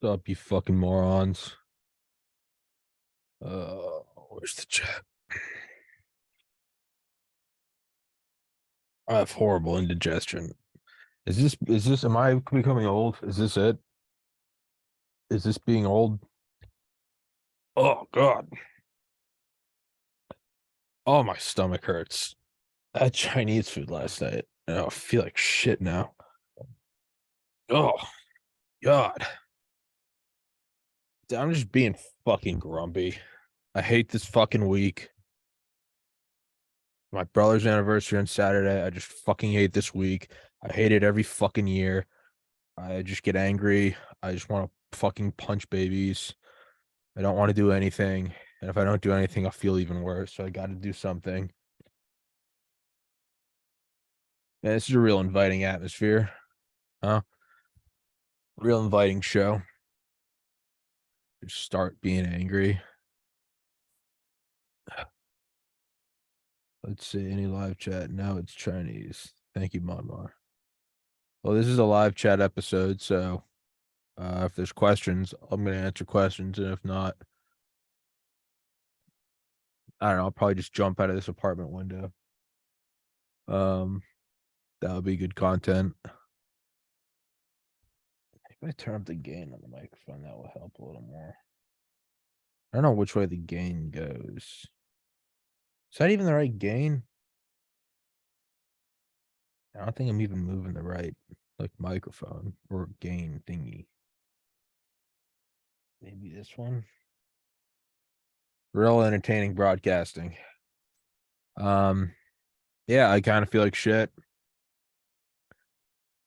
What's up, you fucking morons? Where's the chat? I have horrible indigestion. Am I becoming old? Is this it? Is this being old? Oh God. Oh, my stomach hurts. I had Chinese food last night. And I feel like shit now. Oh God. I'm just being fucking grumpy. I hate this fucking week. My brother's anniversary on Saturday. I just fucking hate this week. I hate it every fucking year. I just get angry. I just want to fucking punch babies. I don't want to do anything. And if I don't do anything, I'll feel even worse. So I got to do something. And this is a real inviting atmosphere. Huh? Real inviting show. Just start being angry. Let's see. Any live chat? Now it's Chinese. Thank you, Monmar. Well, this is a live chat episode. So if there's questions, I'm going to answer questions. And if not, I don't know. I'll probably just jump out of this apartment window. Um, that would be good content. If I turn up the gain on the microphone, that will help a little more. I don't know which way the gain goes. Is that even the right gain? I don't think I'm even moving the right like microphone or gain thingy. Maybe this one. Real entertaining broadcasting. Yeah, I kind of feel like shit.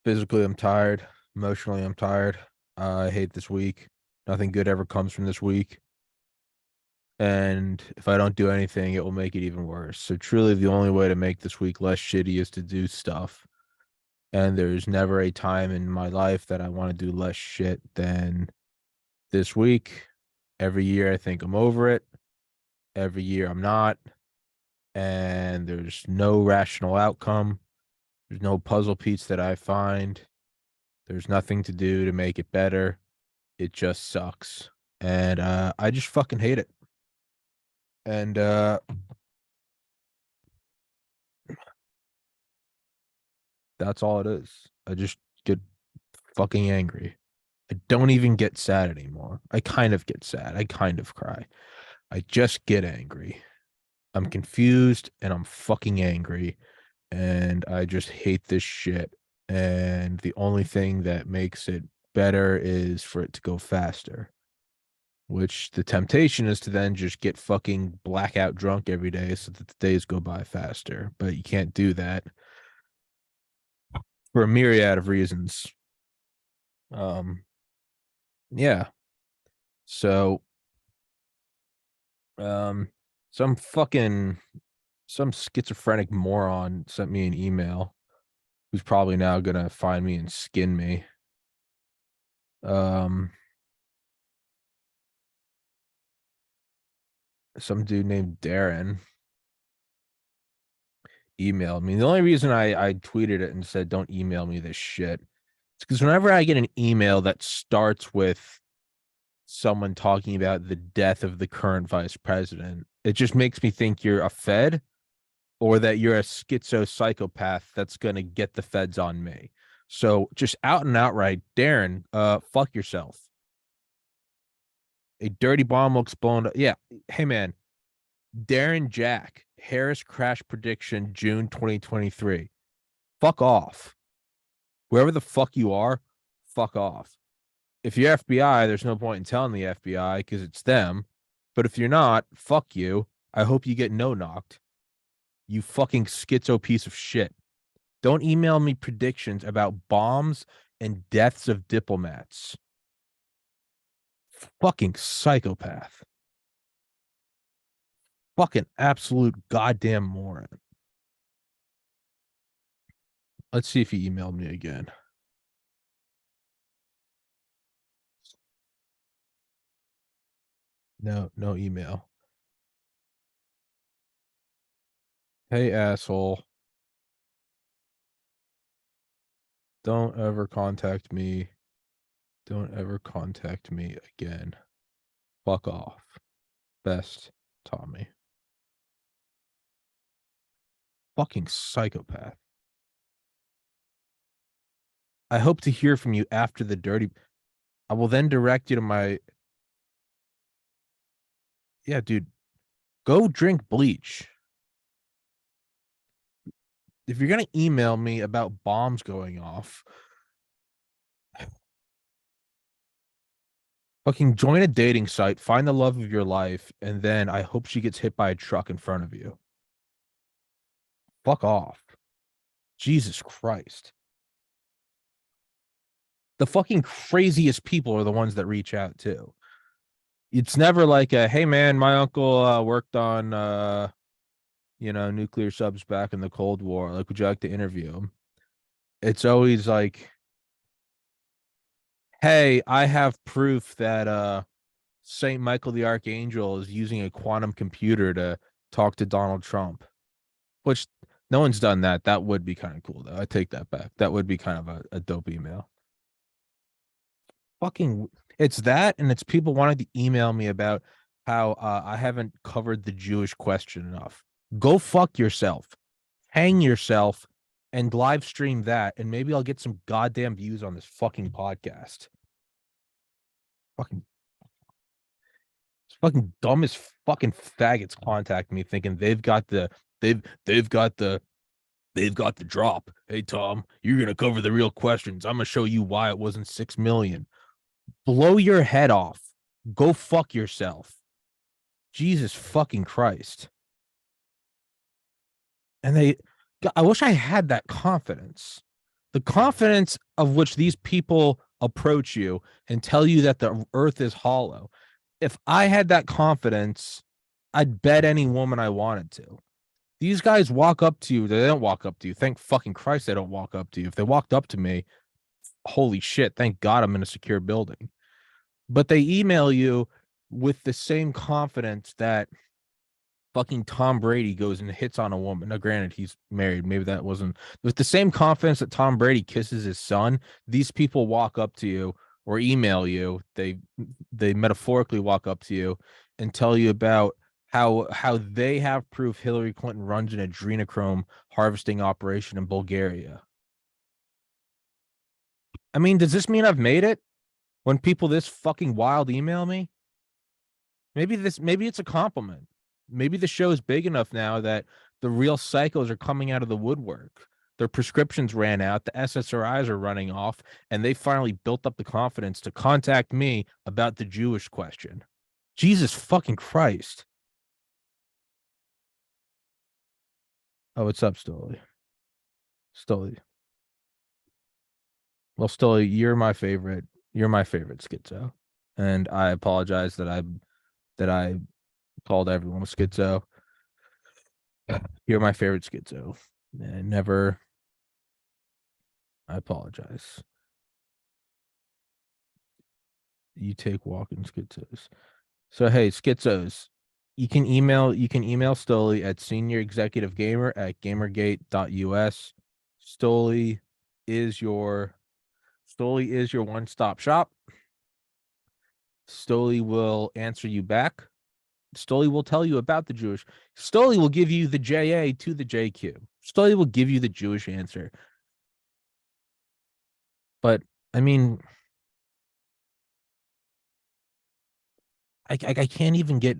Physically, I'm tired. Emotionally, I'm tired. I hate this week. Nothing good ever comes from this week. And if I don't do anything, it will make it even worse. So truly the only way to make this week less shitty is to do stuff. And there's never a time in my life that I want to do less shit than this week. Every year I think I'm over it. Every year I'm not. And there's no rational outcome. There's no puzzle piece that I find. There's nothing to do to make it better. It just sucks. And I just fucking hate it. And that's all it is. I just get fucking angry. I don't even get sad anymore. I kind of get sad. I kind of cry. I just get angry. I'm confused and I'm fucking angry. And I just hate this shit. And the only thing that makes it better is for it to go faster. Which the temptation is to then just get fucking blackout drunk every day so that the days go by faster. But you can't do that for a myriad of reasons. Um, yeah. So, um, some fucking some schizophrenic moron sent me an email who's probably now gonna find me and skin me. Um, some dude named Darren emailed me. The only reason I tweeted it and said don't email me this shit is because whenever I get an email that starts with someone talking about the death of the current vice president, it just makes me think you're a Fed or that you're a schizo psychopath that's gonna get the feds on me. So just out and outright, Darren, fuck yourself. A dirty bomb looks blown up. Yeah. Hey man, Darren Jack, Harris crash prediction, June 2023. Fuck off. Whoever the fuck you are, fuck off. If you're FBI, there's no point in telling the FBI because it's them. But if you're not, fuck you. I hope you get no knocked. You fucking schizo piece of shit. Don't email me predictions about bombs and deaths of diplomats. Fucking psychopath. Fucking absolute goddamn moron. Let's see if he emailed me again. No, no email. Hey, asshole. Don't ever contact me Don't ever contact me again. Fuck off. Best, Tommy. Fucking psychopath. I hope to hear from you after the dirty. I will then direct you to my. Yeah, dude. Go drink bleach. If you're gonna email me about bombs going off, fucking join a dating site, find the love of your life, and then I hope she gets hit by a truck in front of you. Fuck off. Jesus Christ. The fucking craziest people are the ones that reach out too. It's never like a, hey man, my uncle worked on nuclear subs back in the Cold War. Like, would you like to interview him? It's always like, hey, I have proof that Saint Michael the Archangel is using a quantum computer to talk to Donald Trump. Which no one's done that. That would be kind of cool though. I take that back. That would be kind of a dope email. Fucking it's that, and it's people wanting to email me about how I haven't covered the Jewish question enough. Go fuck yourself. Hang yourself and live stream that, and maybe I'll get some goddamn views on this fucking podcast. Fucking fucking dumb as fucking faggots contact me thinking they've got the they've got the drop. Hey Tom, you're gonna cover the real questions. I'm gonna show you why it wasn't 6 million. Blow your head off. Go fuck yourself. Jesus fucking Christ. And I wish I had that confidence. The confidence of which these people approach you and tell you that the earth is hollow. If I had that confidence, I'd bet any woman I wanted to. These guys walk up to you. They don't walk up to you. Thank fucking Christ they don't walk up to you. If they walked up to me, holy shit, thank God I'm in a secure building. But they email you with the same confidence that fucking Tom Brady goes and hits on a woman. Now, granted, he's married. Maybe that wasn't with the same confidence that Tom Brady kisses his son. These people walk up to you or email you. They metaphorically walk up to you and tell you about how they have proof Hillary Clinton runs an adrenochrome harvesting operation in Bulgaria. I mean, does this mean I've made it? When people this fucking wild email me? Maybe it's a compliment. Maybe the show is big enough now that the real psychos are coming out of the woodwork. Their prescriptions ran out, the SSRIs are running off, and they finally built up the confidence to contact me about the Jewish question. Jesus fucking Christ. Oh, what's up, Stoli? Stoli. Well, Stoli, you're my favorite. You're my favorite schizo. And I apologize that I called everyone a schizo. You're my favorite schizo. And never. I apologize. You take walking schizos. So hey, schizos, you can email Stoli at seniorexecutivegamer@gamergate.us. Stoli is your one-stop shop. Stoli will answer you back. Stoli will tell you about the Jewish. Stoli will give you the JA to the JQ. Stoli will give you the Jewish answer. But I mean, I can't even get.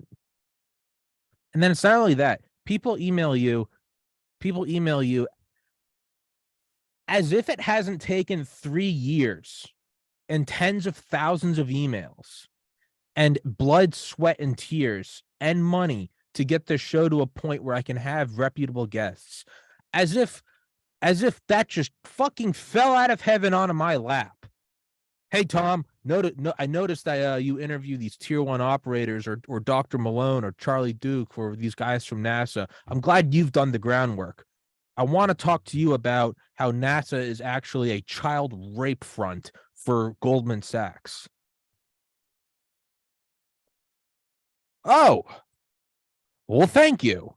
And then it's not only that. People email you as if it hasn't taken 3 years and tens of thousands of emails and blood, sweat, and tears and money to get this show to a point where I can have reputable guests. As if that just fucking fell out of heaven onto my lap. Hey, Tom, I noticed that you interview these tier 1 operators or Dr. Malone or Charlie Duke or these guys from NASA. I'm glad you've done the groundwork. I want to talk to you about how NASA is actually a child rape front for Goldman Sachs. Oh, well, thank you.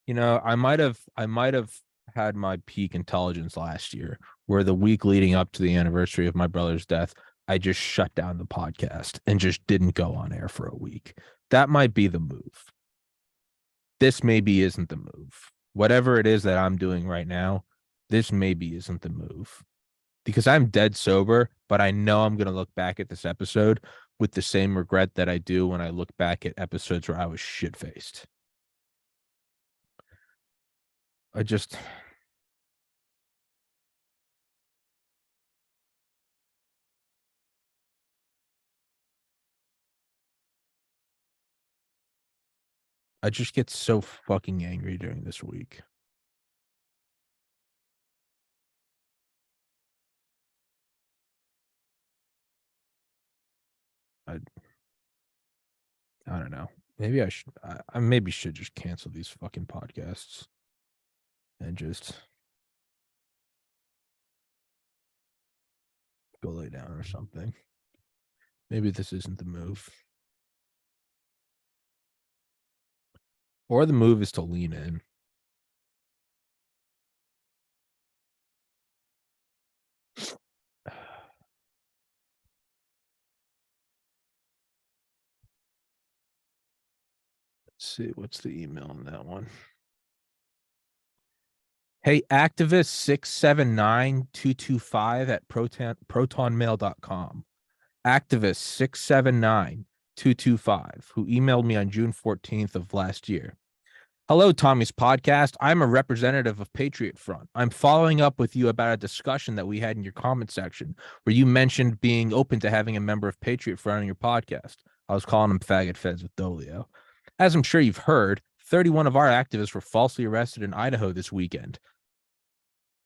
I might have had my peak intelligence last year, where the week leading up to the anniversary of my brother's death, I just shut down the podcast and just didn't go on air for a week. That might be the move. This maybe isn't the move. Whatever it is that I'm doing right now, this maybe isn't the move because I'm dead sober, but I know I'm going to look back at this episode with the same regret that I do when I look back at episodes where I was shit faced. I just get so fucking angry during this week. I I don't know. Maybe I should. I maybe should just cancel these fucking podcasts and just go lay down or something. Maybe this isn't the move. Or the move is to lean in. Let's see, what's the email on that one? Hey, activist 679225 at protonmail.com. Activist 679225, who emailed me on June 14th of last year. Hello, Tommy's podcast. I'm a representative of Patriot Front. I'm following up with you about a discussion that we had in your comment section where you mentioned being open to having a member of Patriot Front on your podcast. I was calling them faggot feds with Dolio. As I'm sure you've heard, 31 of our activists were falsely arrested in Idaho this weekend.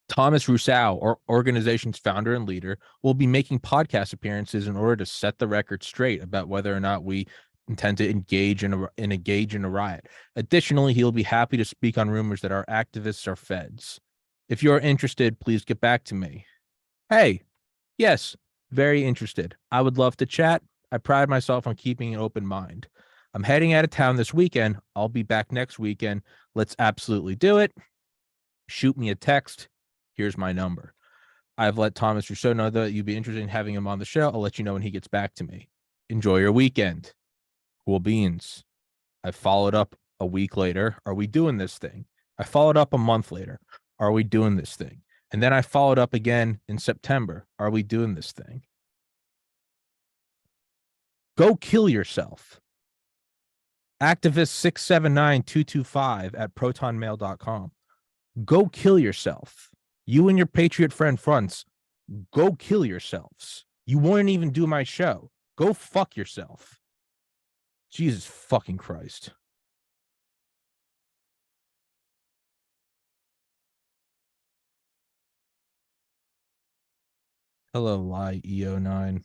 Thomas Rousseau, our organization's founder and leader, will be making podcast appearances in order to set the record straight about whether or not we intend to engage in a riot. Additionally, he'll be happy to speak on rumors that our activists are feds. If you're interested, please get back to me. Hey, yes, very interested. I would love to chat. I pride myself on keeping an open mind. I'm heading out of town this weekend. I'll be back next weekend. Let's absolutely do it. Shoot me a text. Here's my number. I've let Thomas Rousseau know that you'd be interested in having him on the show. I'll let you know when he gets back to me. Enjoy your weekend. Cool beans. I followed up a week later. Are we doing this thing? I followed up a month later. Are we doing this thing? And then I followed up again in September. Are we doing this thing? Go kill yourself. Activist 679225 at protonmail.com. Go kill yourself. You and your Patriot friend fronts, go kill yourselves. You won't even do my show. Go fuck yourself. Jesus fucking Christ. Hello, Lie EO9.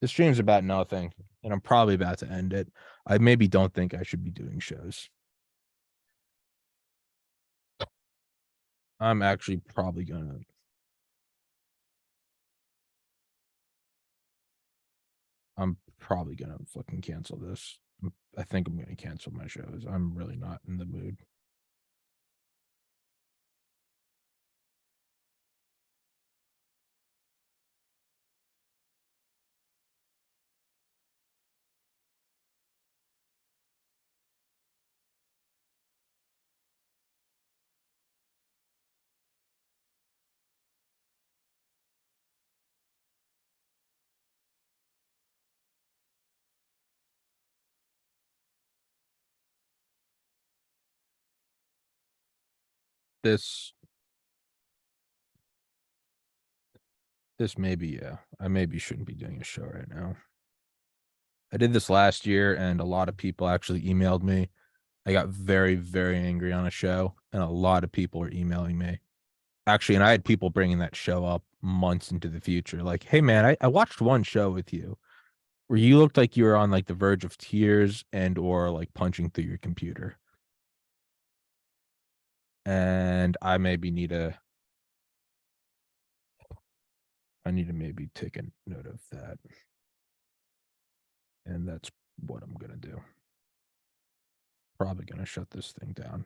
This stream's about nothing, and I'm probably about to end it. I maybe don't think I should be doing shows. I'm actually probably gonna. I'm probably gonna fucking cancel this. I think I'm gonna cancel my shows. I'm really not in the mood. This maybe, yeah. I maybe shouldn't be doing a show right now. I did this last year, and a lot of people actually emailed me. I got very, very angry on a show, and a lot of people were emailing me. Actually, and I had people bringing that show up months into the future. Like, hey, man, I watched one show with you where you looked like you were on like the verge of tears and or like punching through your computer. And I maybe need a I need to maybe take a note of that. And that's what I'm gonna do. Probably gonna shut this thing down.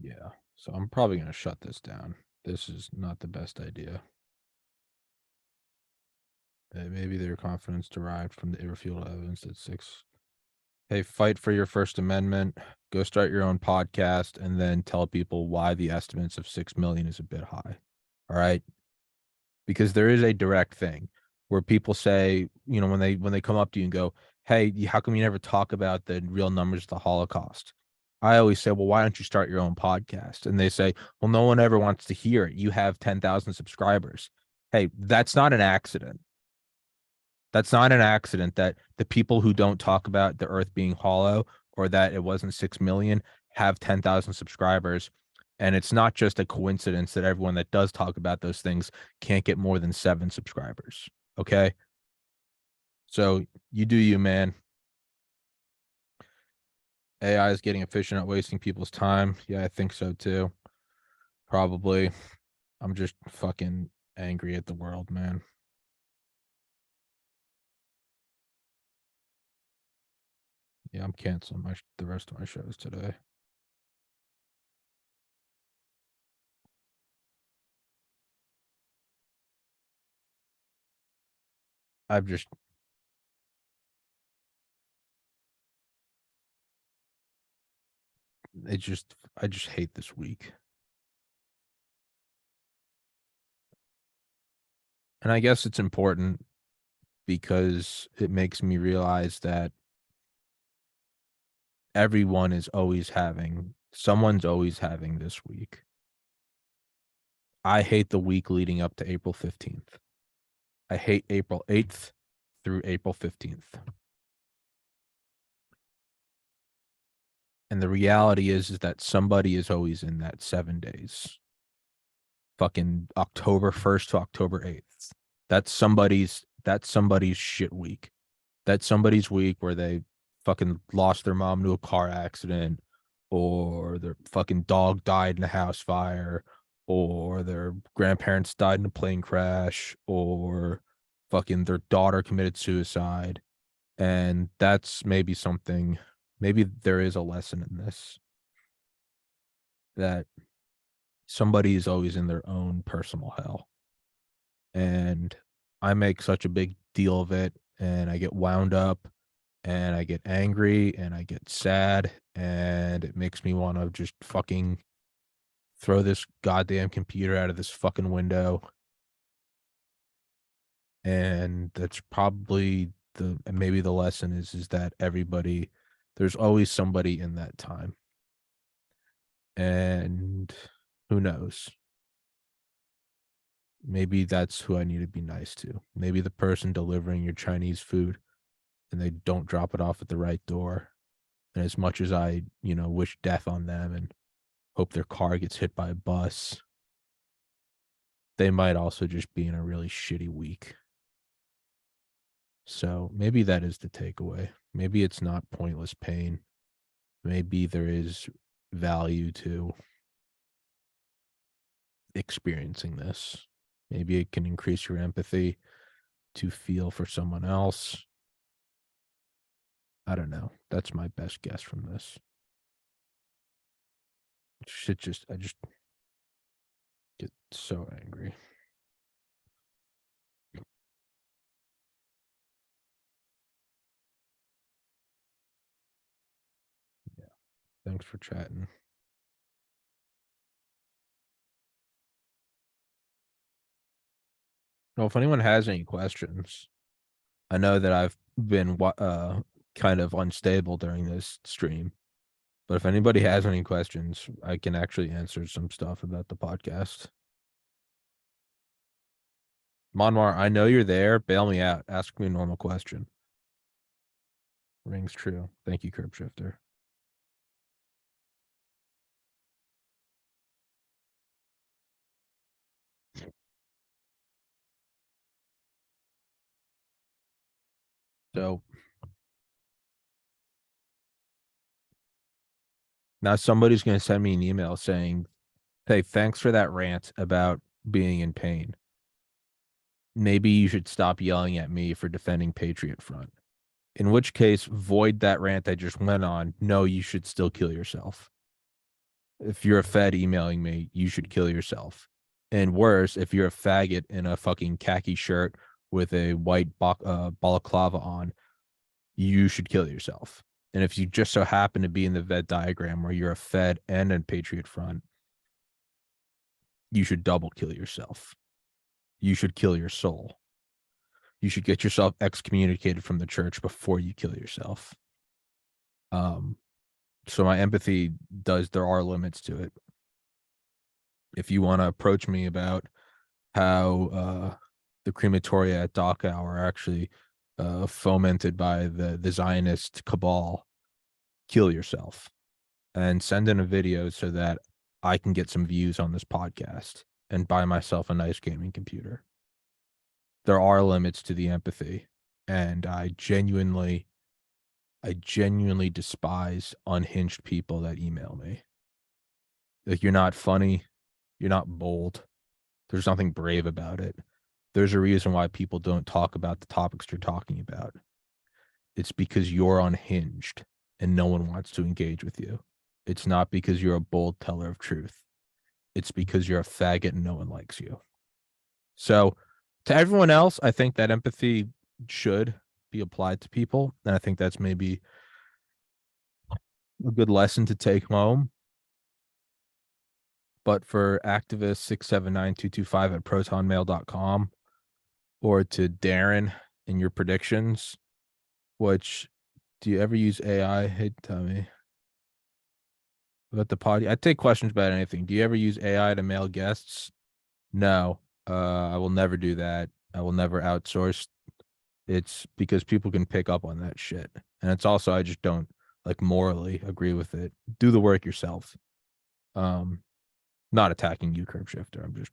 Yeah. So I'm probably going to shut this down. This is not the best idea. Maybe their confidence derived from the irrefutable evidence that six. Hey, fight for your First Amendment. Go start your own podcast and then tell people why the estimates of 6 million is a bit high. All right. Because there is a direct thing where people say, you know, when they come up to you and go, "Hey, how come you never talk about the real numbers of the Holocaust?" I always say, "Well, why don't you start your own podcast?" And they say, "Well, no one ever wants to hear it. You have 10,000 subscribers." Hey, that's not an accident. That's not an accident that the people who don't talk about the earth being hollow or that it wasn't 6 million have 10,000 subscribers. And it's not just a coincidence that everyone that does talk about those things can't get more than 7 subscribers. Okay. So you do you, man. AI is getting efficient at wasting people's time. Yeah, I think so too. Probably. I'm just fucking angry at the world, man. Yeah, I'm canceling the rest of my shows today. I've just I just hate this week. And I guess it's important because it makes me realize that someone's always having this week. I hate the week leading up to April 15th. I hate April 8th through April 15th. And the reality is that somebody is always in that 7 days. Fucking October 1st to October 8th. That's somebody's shit week. That's somebody's week where they fucking lost their mom to a car accident, or their fucking dog died in a house fire, or their grandparents died in a plane crash, or fucking their daughter committed suicide. And that's maybe there is a lesson in this, that somebody is always in their own personal hell. And I make such a big deal of it, and I get wound up, and I get angry, and I get sad, and it makes me want to just fucking throw this goddamn computer out of this fucking window. And that's probably maybe the lesson is that there's always somebody in that time. And who knows? Maybe that's who I need to be nice to. Maybe the person delivering your Chinese food and they don't drop it off at the right door. And as much as I, wish death on them and hope their car gets hit by a bus, they might also just be in a really shitty week. So maybe that is the takeaway. Maybe it's not pointless pain. Maybe there is value to experiencing this. Maybe it can increase your empathy to feel for someone else. I don't know. That's my best guess from this. I just get so angry. Yeah. Thanks for chatting. Well, if anyone has any questions, I know that I've been kind of unstable during this stream, but if anybody has any questions, I can actually answer some stuff about the podcast. Monmar, I know you're there. Bail me out. Ask me a normal question. Rings true. Thank you, Curb Shifter. So now somebody's going to send me an email saying, "Hey, thanks for that rant about being in pain. Maybe you should stop yelling at me for defending Patriot Front." In which case, void that rant I just went on. No, you should still kill yourself. If you're a Fed emailing me, you should kill yourself. And worse, if you're a faggot in a fucking khaki shirt with a white balaclava on, you should kill yourself. And if you just so happen to be in the Venn diagram where you're a Fed and a Patriot Front, you should double kill yourself. You should kill your soul. You should get yourself excommunicated from the church before you kill yourself. So my empathy there are limits to it. If you want to approach me about how the crematoria at Dachau are actually fomented by the Zionist cabal, kill yourself and send in a video so that I can get some views on this podcast and buy myself a nice gaming computer. There are limits to the empathy, and I genuinely despise unhinged people that email me. Like, you're not funny, you're not bold. There's nothing brave about it. There's a reason why people don't talk about the topics you're talking about. It's because you're unhinged and no one wants to engage with you. It's not because you're a bold teller of truth. It's because you're a faggot and no one likes you. So, to everyone else, I think that empathy should be applied to people. And I think that's maybe a good lesson to take home. But for activist 679-225 at protonmail.com, or to Darren in your predictions, which, do you ever use AI? Hey, tell me about the pod. I take questions about anything. Do you ever use AI to mail guests? No, I will never do that. I will never outsource. It's because people can pick up on that shit. And it's also, I just don't like morally agree with it. Do the work yourself. Not attacking you, Curb Shifter. I'm just,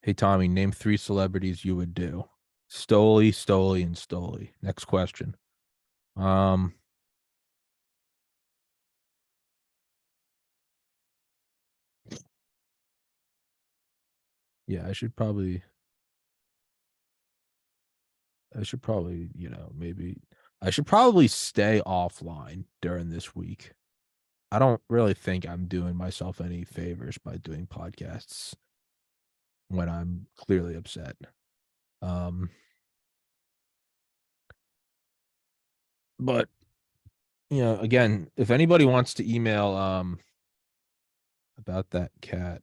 hey, Tommy, name 3 celebrities you would do. Stoli, Stoli, and Stoli. Next question. Yeah, I should probably, maybe I should probably stay offline during this week. I don't really think I'm doing myself any favors by doing podcasts when I'm clearly upset. But again, if anybody wants to email about that cat,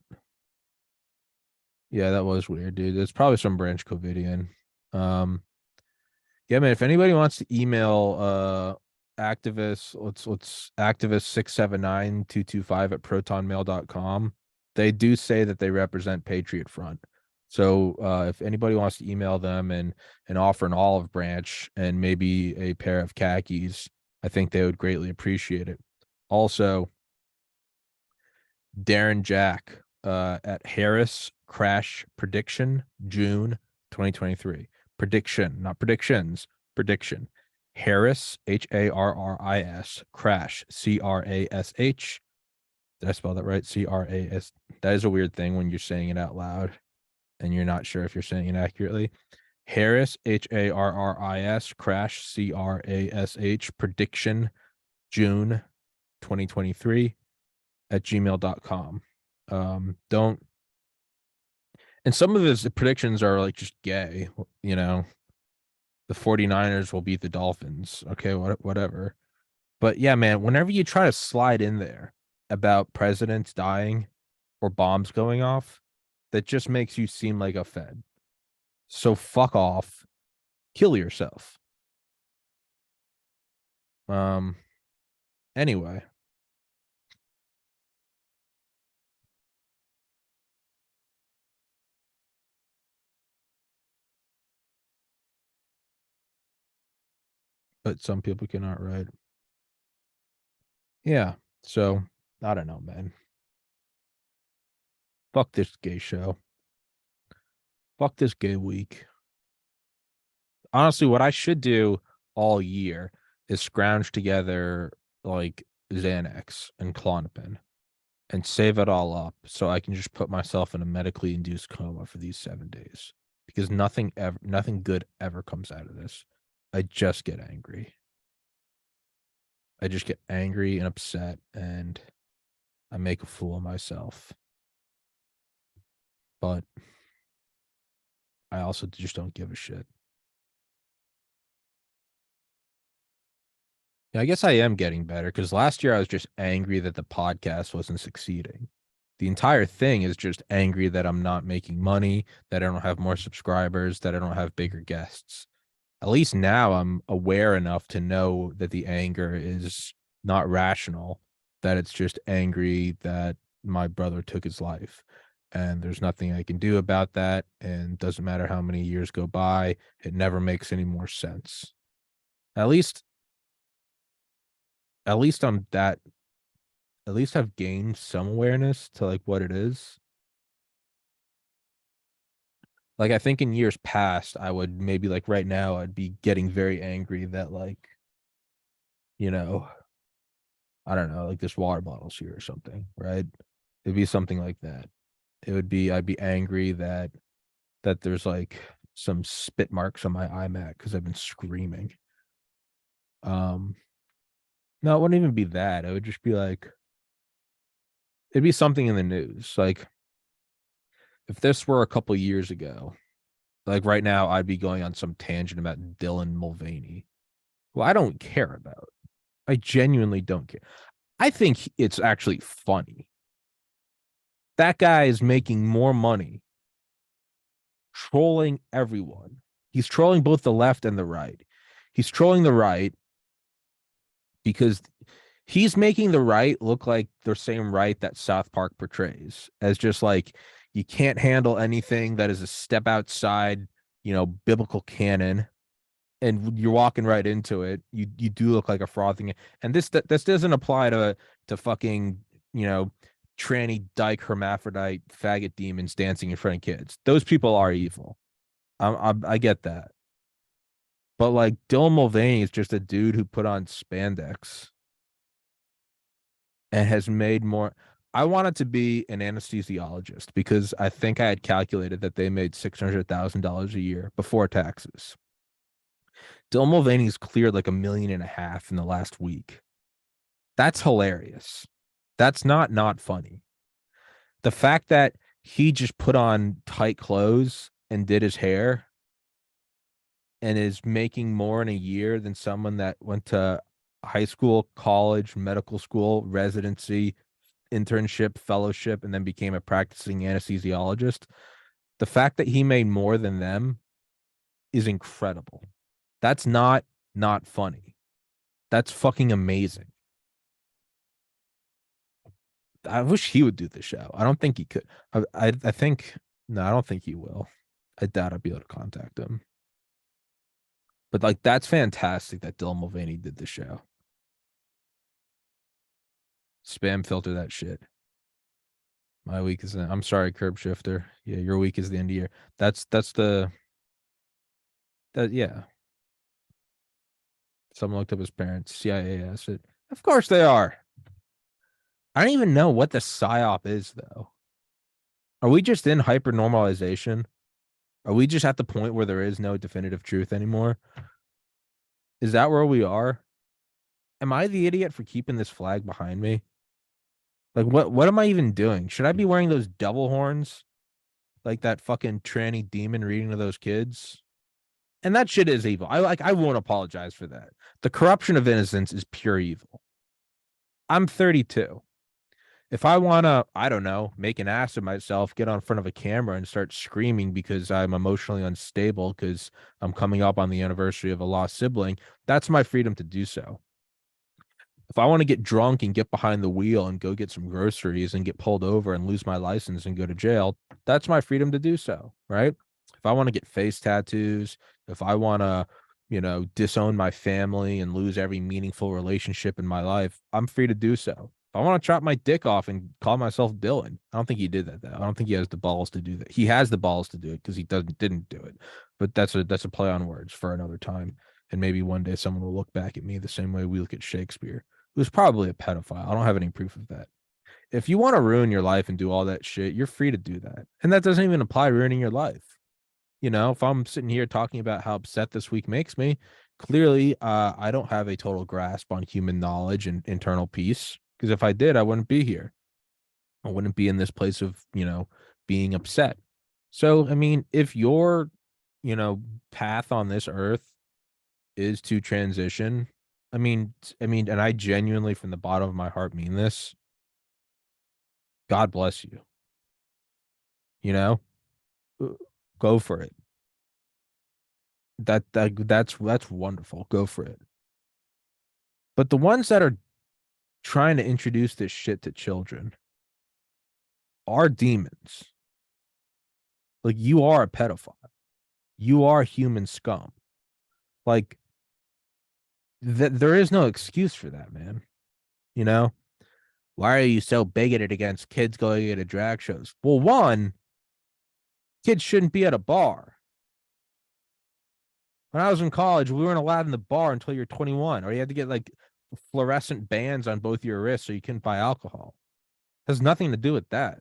yeah, that was weird, dude. It's probably some Branch Covidian. Yeah, man, if anybody wants to email activists, let's activist 679-225 at protonmail.com. They do say that they represent Patriot Front. So if anybody wants to email them and offer an olive branch and maybe a pair of khakis, I think they would greatly appreciate it. Also, Darren Jack at Harris Crash Prediction, June 2023. Prediction, not predictions, prediction. Harris, Harris, Crash, Crash. Did I spell that right? Cras. That is a weird thing when you're saying it out loud and you're not sure if you're saying it accurately. Harris, Harris, Crash, Crash, prediction, June 2023 at gmail.com. Don't, and some of his predictions are like just gay, the 49ers will beat the Dolphins. Okay, whatever. But yeah, man, whenever you try to slide in there about presidents dying or bombs going off, that just makes you seem like a Fed. So fuck off, kill yourself. Anyway. But some people cannot write. Yeah. So I don't know, man. Fuck this gay show. Fuck this gay week. Honestly, what I should do all year is scrounge together like Xanax and Klonopin and save it all up so I can just put myself in a medically induced coma for these 7 days, because nothing good ever comes out of this. I just get angry. I just get angry and upset, and I make a fool of myself. But I also just don't give a shit. Yeah, I guess I am getting better because last year I was just angry that the podcast wasn't succeeding. The entire thing is just angry that I'm not making money, that I don't have more subscribers, that I don't have bigger guests. At least now I'm aware enough to know that the anger is not rational, that it's just angry that my brother took his life. And there's nothing I can do about that. And doesn't matter how many years go by, it never makes any more sense. At least, at least I'm that, at least I've gained some awareness to like what it is. Like I think in years past, I would maybe like right now, I'd be getting very angry that like, you know, I don't know, like this water bottle's here or something, right? It'd be something like that. It would be I'd be angry that there's like some spit marks on my iMac because I've been screaming. Um, no, it wouldn't even be that. It would just be like it'd be something in the news. Like if this were a couple years ago, like right now, I'd be going on some tangent about Dylan Mulvaney. Well, I don't care about. I genuinely don't care. I think it's actually funny. That guy is making more money trolling everyone. He's trolling both the left and the right. He's trolling the right because he's making the right look like the same right that South Park portrays as just like you can't handle anything that is a step outside, biblical canon, and you're walking right into it. You do look like a frothing. And this doesn't apply to fucking tranny dyke hermaphrodite faggot demons dancing in front of kids. Those people are evil. I get that. But like Dylan Mulvaney is just a dude who put on spandex and has made more. I wanted to be an anesthesiologist because I think I had calculated that they made $600,000 a year before taxes. Dylan Mulvaney's cleared like $1.5 million in the last week. That's hilarious. That's not funny. The fact that he just put on tight clothes and did his hair and is making more in a year than someone that went to high school, college, medical school, residency, internship, fellowship, and then became a practicing anesthesiologist. The fact that he made more than them is incredible. That's not funny. That's fucking amazing. I wish he would do the show. I don't think he could. I think no, I don't think he will. I doubt I'd be able to contact him. But like that's fantastic that Dylan Mulvaney did the show. Spam filter that shit. My week is I'm sorry, curb shifter. Yeah, your week is the end of year. That's the that yeah. Someone looked up his parents. CIA asked it. Of course they are. I don't even know what the psyop is though. Are we just in hyper normalization? Are we just at the point where there is no definitive truth anymore? Is that where we are? Am I the idiot for keeping this flag behind me? Like what am I even doing? Should I be wearing those devil horns? Like that fucking tranny demon reading to those kids? And that shit is evil. I won't apologize for that. The corruption of innocence is pure evil. I'm 32. If I want to, I don't know, make an ass of myself, get on front of a camera and start screaming because I'm emotionally unstable because I'm coming up on the anniversary of a lost sibling, that's my freedom to do so. If I want to get drunk and get behind the wheel and go get some groceries and get pulled over and lose my license and go to jail, that's my freedom to do so, right? If I want to get face tattoos, if I want to, disown my family and lose every meaningful relationship in my life, I'm free to do so. If I want to chop my dick off and call myself Dylan, I don't think he did that though. I don't think he has the balls to do that. He has the balls to do it because he didn't do it. But that's a play on words for another time. And maybe one day someone will look back at me the same way we look at Shakespeare, who's probably a pedophile. I don't have any proof of that. If you want to ruin your life and do all that shit, you're free to do that. And that doesn't even apply ruining your life. If I'm sitting here talking about how upset this week makes me, clearly I don't have a total grasp on human knowledge and internal peace. Because if I did, I wouldn't be here. I wouldn't be in this place of, being upset. So, I mean, if your, path on this earth is to transition, and I genuinely, from the bottom of my heart, mean this. God bless you. You know, Uh, go for it. That's wonderful. Go for it. But the ones that are trying to introduce this shit to children are demons. Like, you are a pedophile. You are human scum. Like, there is no excuse for that, man. You know, why are you so bigoted against kids going into drag shows? Well, one, kids shouldn't be at a bar. When I was in college, we weren't allowed in the bar until you're 21, or you had to get like fluorescent bands on both your wrists so you couldn't buy alcohol. It has nothing to do with that.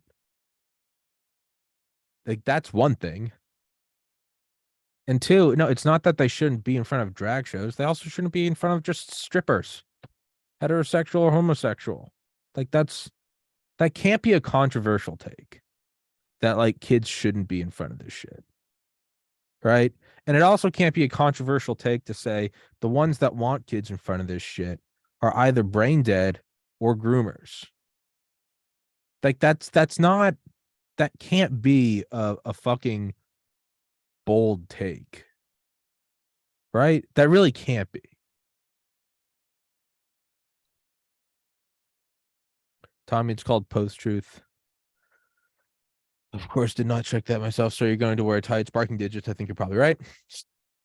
Like, that's one thing. And two, no, it's not that they shouldn't be in front of drag shows. They also shouldn't be in front of just strippers, heterosexual or homosexual. Like, that can't be a controversial take. That like kids shouldn't be in front of this shit. Right? And it also can't be a controversial take to say the ones that want kids in front of this shit are either brain dead or groomers. Like, that's not, that can't be a fucking bold take. Right? That really can't be. Tommy, it's called post-truth. Of course, did not check that myself. So you're going to wear tights, barking digits. I think you're probably right.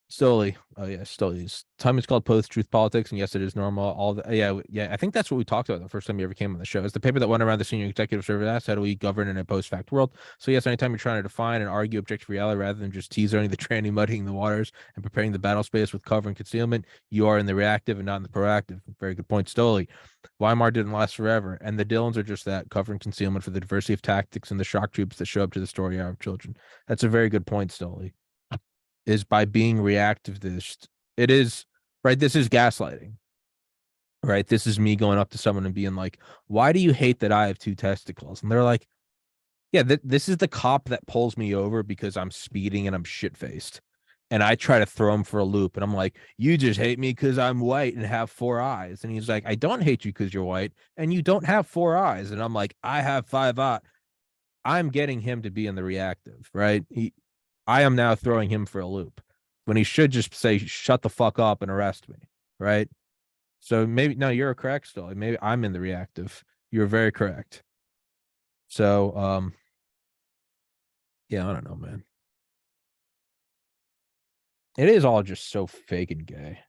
Stoli. Oh yeah, Stoli's. Time is called Post-Truth Politics, and yes, it is normal. All the yeah. I think that's what we talked about the first time you ever came on the show. It's the paper that went around the senior executive service asked, how do we govern in a post-fact world? So yes, anytime you're trying to define and argue objective reality rather than just teasing the tranny, muddying the waters, and preparing the battle space with cover and concealment, you are in the reactive and not in the proactive. Very good point, Stoli. Weimar didn't last forever, and the Dylans are just that, cover and concealment for the diversity of tactics and the shock troops that show up to the story hour of children. That's a very good point, Stoli. Is by being reactive to this. It is, right? This is gaslighting, right? This is me going up to someone and being like, why do you hate that I have two testicles? And they're like, yeah, this is the cop that pulls me over because I'm speeding and I'm shit-faced. And I try to throw him for a loop. And I'm like, you just hate me because I'm white and have 4 eyes. And he's like, I don't hate you because you're white and you don't have 4 eyes. And I'm like, I have 5 eyes. I'm getting him to be in the reactive, right? I am now throwing him for a loop when he should just say, shut the fuck up and arrest me. Right. So maybe, no, you're correct still. Maybe I'm in the reactive. You're very correct. So, yeah, I don't know, man. It is all just so fake and gay.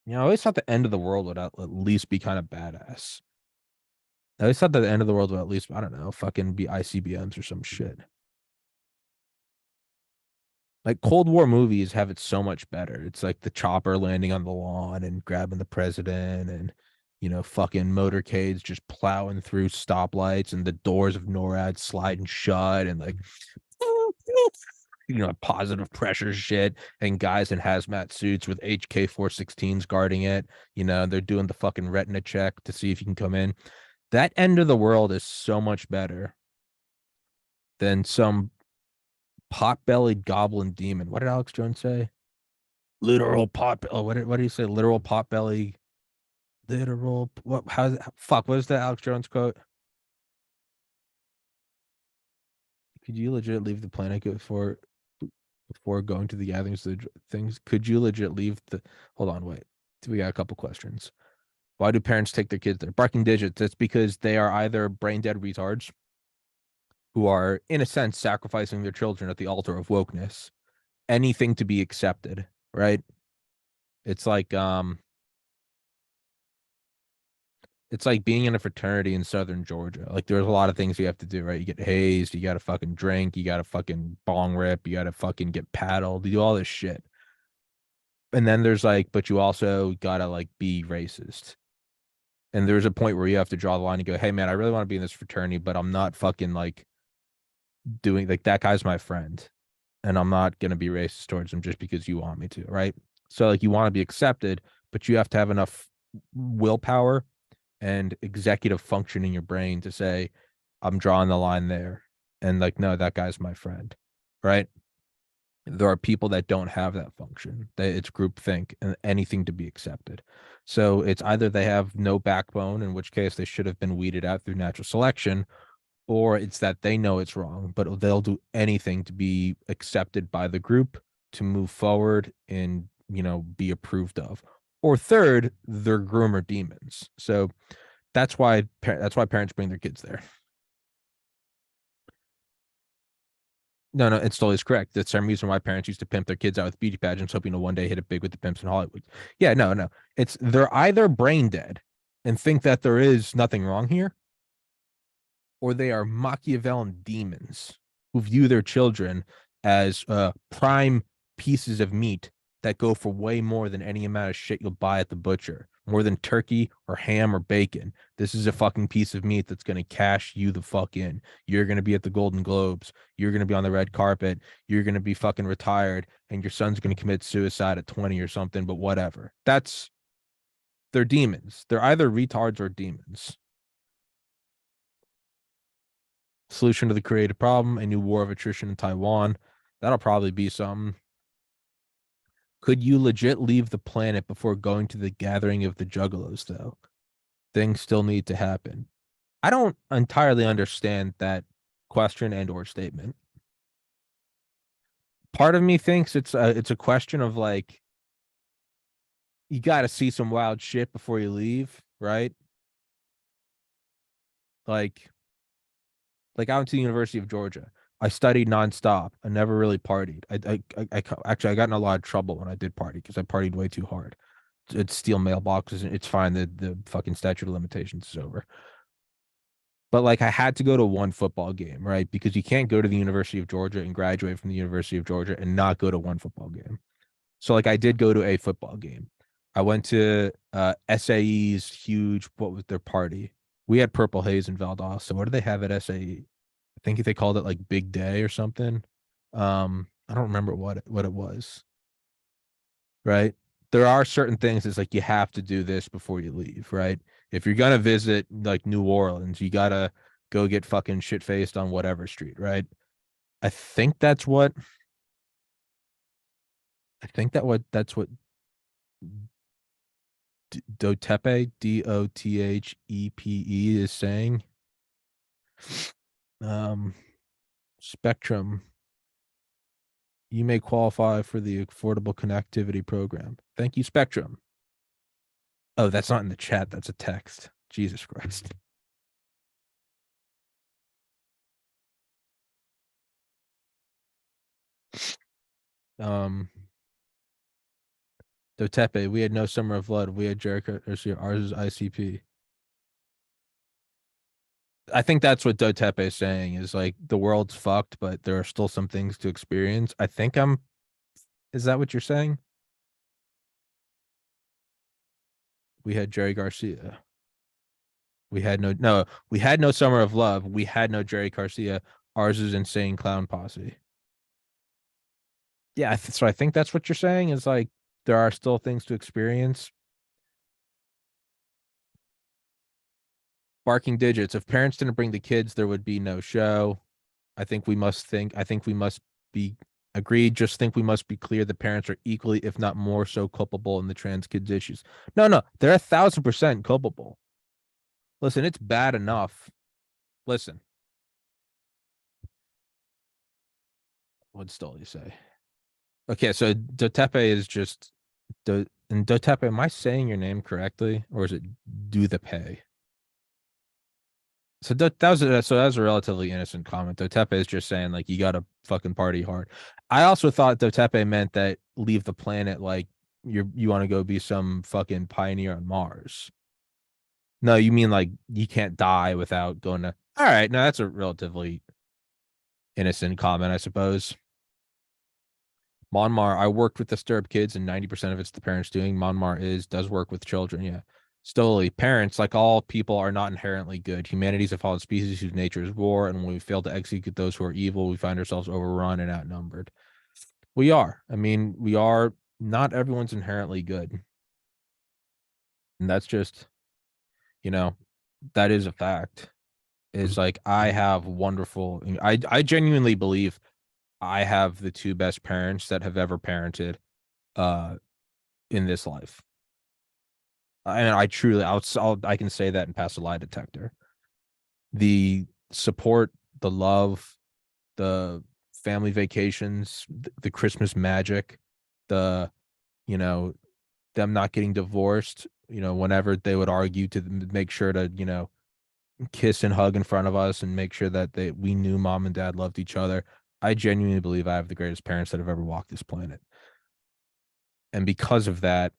I always thought the end of the world would at least be kind of badass. I always thought that the end of the world would at least, I don't know, fucking be ICBMs or some shit. Like, Cold War movies have it so much better. It's like the chopper landing on the lawn and grabbing the president and, fucking motorcades just plowing through stoplights and the doors of NORAD sliding shut and like, positive pressure shit and guys in hazmat suits with HK-416s guarding it. They're doing the fucking retina check to see if you can come in. That end of the world is so much better than some pot-bellied goblin demon. What did Alex Jones say? Literal pot. Oh, what did he say? Literal pot-belly. Literal. What? Fuck. What is that Alex Jones quote? Could you legit leave the planet before going to the gatherings of the things? Could you legit leave the? Hold on, wait. We got a couple questions. Why do parents take their kids there? Barking digits. That's because they are either brain dead retards who are, in a sense, sacrificing their children at the altar of wokeness. Anything to be accepted, right? It's like being in a fraternity in Southern Georgia. Like, there's a lot of things you have to do, right? You get hazed, you gotta fucking drink, you gotta fucking bong rip, you gotta fucking get paddled, you do all this shit. And then there's like, but you also gotta like be racist. And there's a point where you have to draw the line and go, hey man, I really want to be in this fraternity, but I'm not fucking like doing, like, that guy's my friend. And I'm not gonna be racist towards him just because you want me to, right? So like, you want to be accepted, but you have to have enough willpower and executive function in your brain to say, I'm drawing the line there. And like, no, that guy's my friend. Right. There are people that don't have that function. It's groupthink and anything to be accepted. So it's either they have no backbone, in which case they should have been weeded out through natural selection, or it's that they know it's wrong, but they'll do anything to be accepted by the group to move forward and, be approved of. Or third, they're groomer demons. So that's why parents bring their kids there. No, it's totally correct. That's the same reason why parents used to pimp their kids out with beauty pageants, hoping to one day hit it big with the pimps in Hollywood. Yeah, no. It's they're either brain dead and think that there is nothing wrong here, or they are Machiavellian demons who view their children as prime pieces of meat that go for way more than any amount of shit you'll buy at the butcher, more than turkey or ham or bacon. This is a fucking piece of meat that's going to cash you the fuck in. You're going to be at the Golden Globes. You're going to be on the red carpet. You're going to be fucking retired, and your son's going to commit suicide at 20 or something, but whatever. They're demons. They're either retards or demons. Solution to the created problem, a new war of attrition in Taiwan. That'll probably be something. Could you legit leave the planet before going to the gathering of the Juggalos, though? Things still need to happen. I don't entirely understand that question and or statement. Part of me thinks it's a question of like, you got to see some wild shit before you leave, right? Like I went to the University of Georgia. I studied nonstop. I never really partied. Actually, I got in a lot of trouble when I did party because I partied way too hard. It's steal mailboxes and it's fine. The fucking statute of limitations is over. But like I had to go to one football game, right? Because you can't go to the University of Georgia and graduate from the University of Georgia and not go to one football game. So like I did go to a football game. I went to SAE's huge, what was their party? We had Purple Haze in Valdosta. What do they have at SAE? I think they called it like Big Day or something. I don't remember what it was. Right? There are certain things it's like you have to do this before you leave, right? If you're gonna visit like New Orleans, you gotta go get fucking shit faced on whatever street, right? I think that's what that's what Dotepe Dothepe is saying. Spectrum, you may qualify for the Affordable Connectivity Program. Thank you, Spectrum. Oh, that's not in the chat. That's a text. Jesus Christ. Dotepe, we had no Summer of Blood. We had Jericho. Ours is ICP. I think that's what Dotepe is saying is like the world's fucked, but there are still some things to experience. Is that what you're saying? We had Jerry Garcia. We had we had no Summer of Love. We had no Jerry Garcia. Ours is Insane Clown Posse. Yeah, so I think that's what you're saying is like there are still things to experience. Barking digits. If parents didn't bring the kids, there would be no show. I think we must be agreed. Just think we must be clear the parents are equally, if not more so, culpable in the trans kids' issues. No, they're 1,000% culpable. Listen, it's bad enough. Listen. What'd Stoley say? Okay, so Dotepe is just and Dotepe, am I saying your name correctly? Or is it do the pay? So that was a relatively innocent comment. Dotepe is just saying like you gotta fucking party hard. I also thought Dotepe meant that leave the planet like you want to go be some fucking pioneer on Mars. No, you mean like you can't die without going to. All right, no, that's a relatively innocent comment, I suppose. Monmar, I worked with disturbed kids, and 90% of it's the parents doing. Monmar does work with children, yeah. Stoli, parents, like all people, are not inherently good. Humanity is a fallen species whose nature is war, and when we fail to execute those who are evil, we find ourselves overrun and outnumbered. We are. I mean, we are. Not everyone's inherently good. And that's just, you know, that is a fact. Is like I have wonderful, I genuinely believe I have the two best parents that have ever parented uh in this life. And I truly, I can say that and pass a lie detector. The support, the love, the family vacations, the Christmas magic, the, you know, them not getting divorced, whenever they would argue to make sure to, kiss and hug in front of us and make sure that we knew mom and dad loved each other. I genuinely believe I have the greatest parents that have ever walked this planet. And because of that,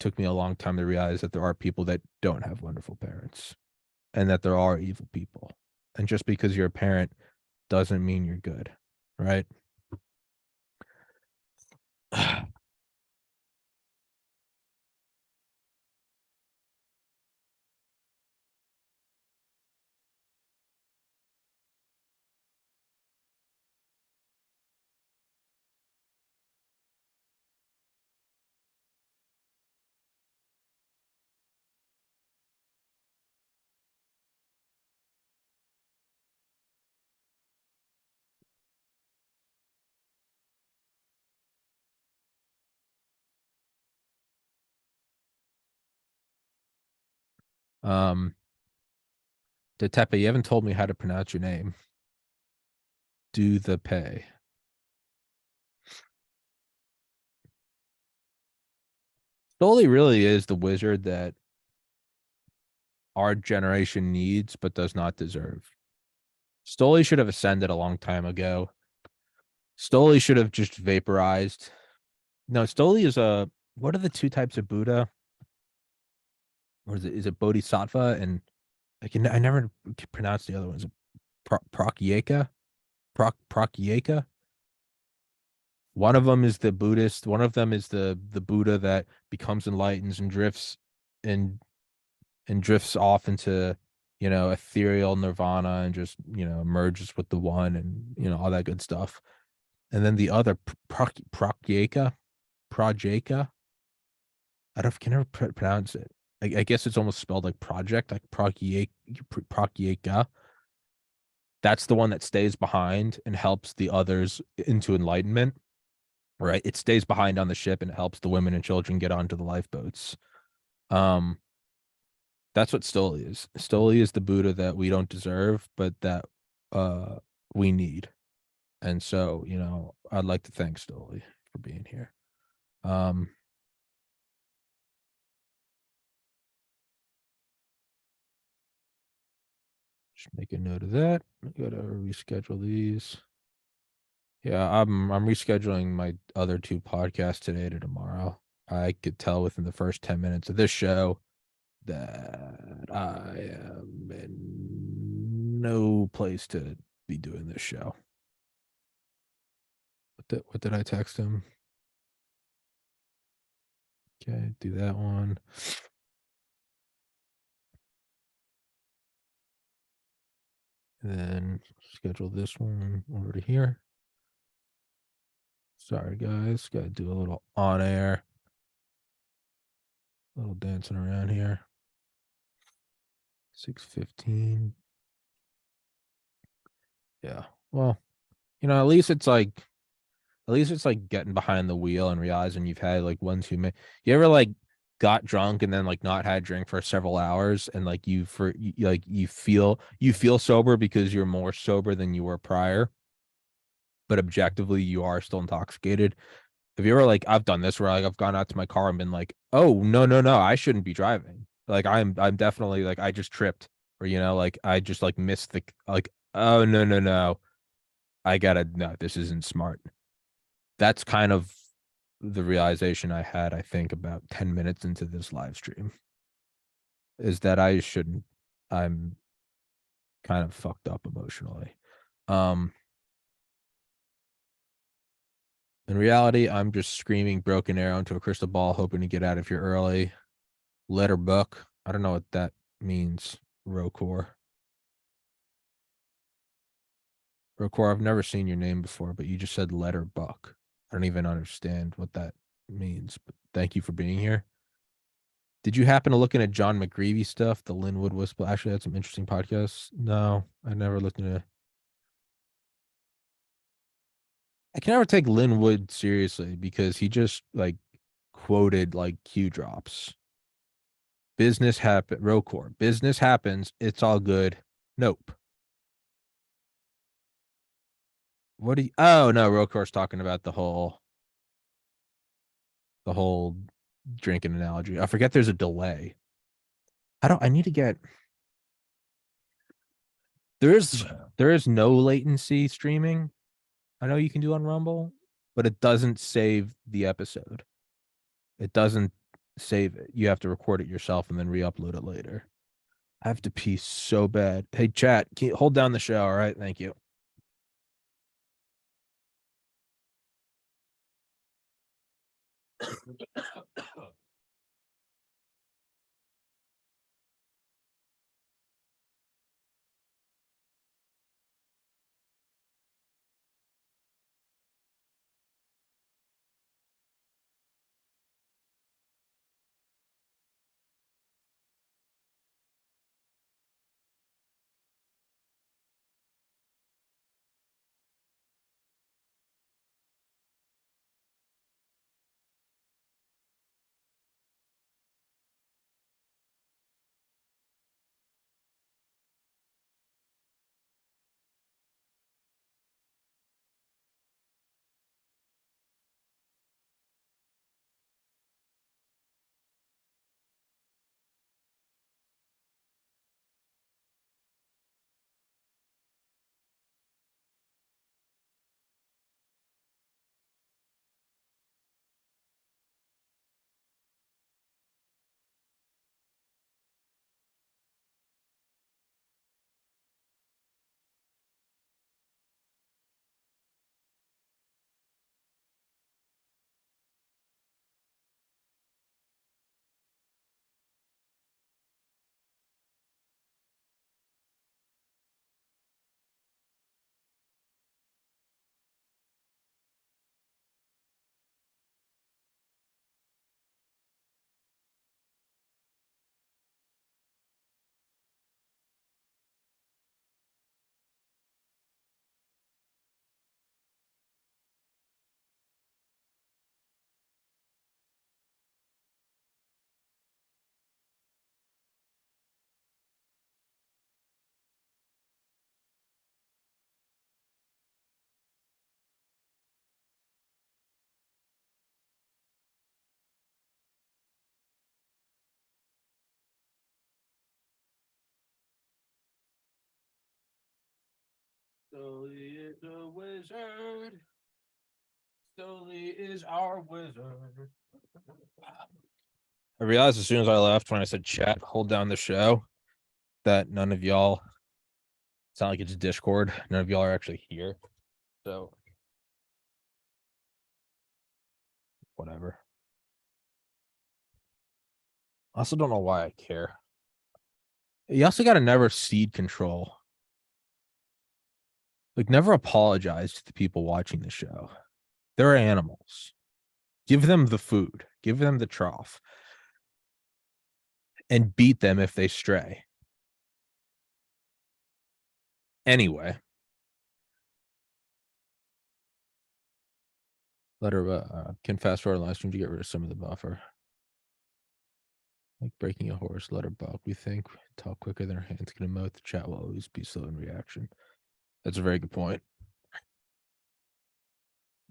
took me a long time to realize that there are people that don't have wonderful parents and that there are evil people. And just because you're a parent doesn't mean you're good, right? um, Detepe, you haven't told me how to pronounce your name. Do the pay. Stoli really is the wizard that our generation needs but does not deserve. Stoli should have ascended a long time ago. Stoli should have just vaporized. No, Stoli is a. What are the two types of Buddha? Or is it? Is it Bodhisattva and I never pronounce the other ones. Prakyeka, Prakyeka. One of them is the Buddhist. One of them is the Buddha that becomes enlightened and drifts off into, ethereal nirvana and just, merges with the one and, all that good stuff. And then the other Prakyeka, I don't can never pronounce it. I guess it's almost spelled like project, like Prakyeka. That's the one that stays behind and helps the others into enlightenment. Right? It stays behind on the ship and it helps the women and children get onto the lifeboats. Um, that's what Stoli is. Stoli is the Buddha that we don't deserve, but that uh we need. And so, I'd like to thank Stoli for being here. Um, just make a note of that. I gotta reschedule these. Yeah, I'm rescheduling my other two podcasts today to tomorrow. I could tell within the first 10 minutes of this show that I am in no place to be doing this show. What did I text him? Okay, do that one. And then schedule this one over to here. Sorry, guys. Got to do a little on air, a little dancing around here. 6:15. Yeah. Well, at least it's like getting behind the wheel and realizing you've had like 1 2 minutes. You ever like got drunk and then like not had a drink for several hours and like you feel sober because you're more sober than you were prior, but objectively you are still intoxicated. Have you ever like I've done this where like I've gone out to my car and been like, oh no, I shouldn't be driving. Like I'm definitely like I just tripped or like I just like missed the like oh no. I gotta no, this isn't smart. That's kind of the realization I had, I think, about 10 minutes into this live stream is that I shouldn't, I'm kind of fucked up emotionally. Um, in reality, I'm just screaming broken arrow into a crystal ball, hoping to get out of here early. Letter book. I don't know what that means. Rocor. Rocor, I've never seen your name before, but you just said letter buck. I don't even understand what that means, but thank you for being here. Did you happen to look into John McGreevy stuff? The Linwood Whistle actually had some interesting podcasts. No, I never looked into. I can never take Linwood seriously because he just like quoted like Q drops. Business happen, Rocore. Business happens. It's all good. Nope. What do you? Oh no, Rocore's talking about the whole drinking analogy. I forget there's a delay. I need to get. There is no latency streaming. I know you can do on Rumble, but it doesn't save the episode. It doesn't save it. You have to record it yourself and then re-upload it later. I have to pee so bad. Hey, chat, hold down the show. All right, thank you. Stoli is a wizard. Stoli is our wizard. I realized as soon as I left when I said chat, hold down the show, that none of y'all sound like it's Discord. None of y'all are actually here. So whatever. I also don't know why I care. You also got to never cede control. Like, never apologize to the people watching the show. They're animals. Give them the food, give them the trough, and beat them if they stray. Anyway, let her confess to our live stream to get rid of some of the buffer. Like breaking a horse, let her buck. We think talk quicker than her hands can emote. The chat will always be slow in reaction. That's a very good point.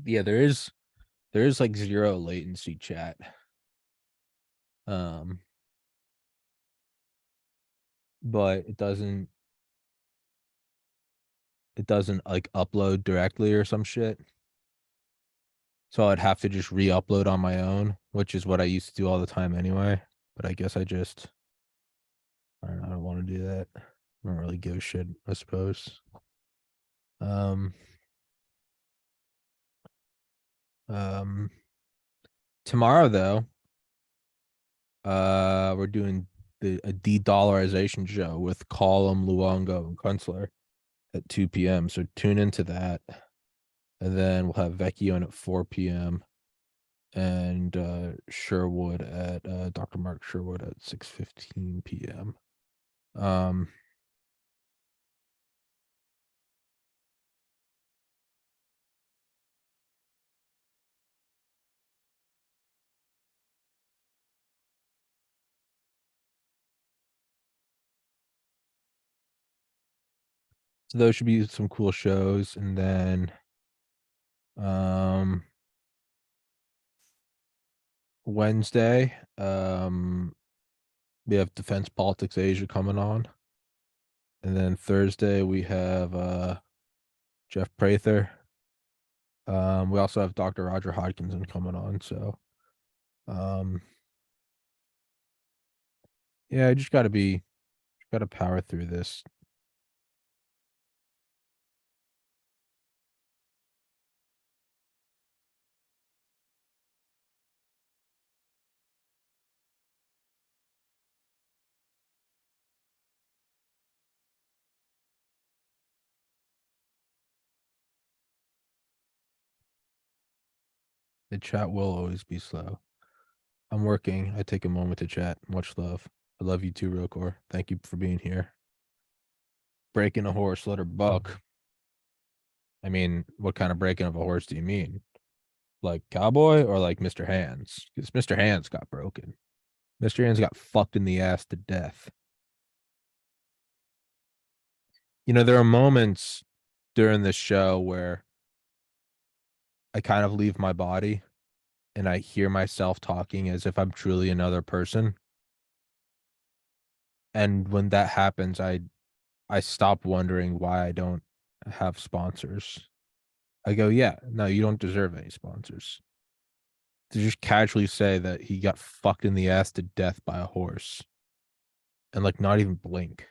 Yeah, there is like zero latency chat. But it doesn't like upload directly or some shit. So I'd have to just re-upload on my own, which is what I used to do all the time anyway. But I guess I don't want to do that. I don't really give a shit, I suppose. Tomorrow though, we're doing a de-dollarization show with Column, Luongo, and Kunstler at 2 p.m. So tune into that. And then we'll have Vecchio in at 4 p.m. and Sherwood at Dr. Mark Sherwood at 6:15 p.m. Um, so those should be some cool shows, and then um Wednesday, we have Defense Politics Asia coming on, and then Thursday we have Jeff Prather. We also have Dr. Roger Hodgkinson coming on, so um yeah, I just gotta power through this. The chat will always be slow. I'm working. I take a moment to chat. Much love. I love you too, Rokor. Thank you for being here. Breaking a horse, let her buck. I mean, what kind of breaking of a horse do you mean? Like cowboy or like Mr. Hands? Because Mr. Hands got broken. Mr. Hands got fucked in the ass to death. You know, there are moments during this show where I kind of leave my body and I hear myself talking as if I'm truly another person. And when that happens, I stop wondering why I don't have sponsors. I go, yeah, no, you don't deserve any sponsors. To just casually say that he got fucked in the ass to death by a horse and like not even blink.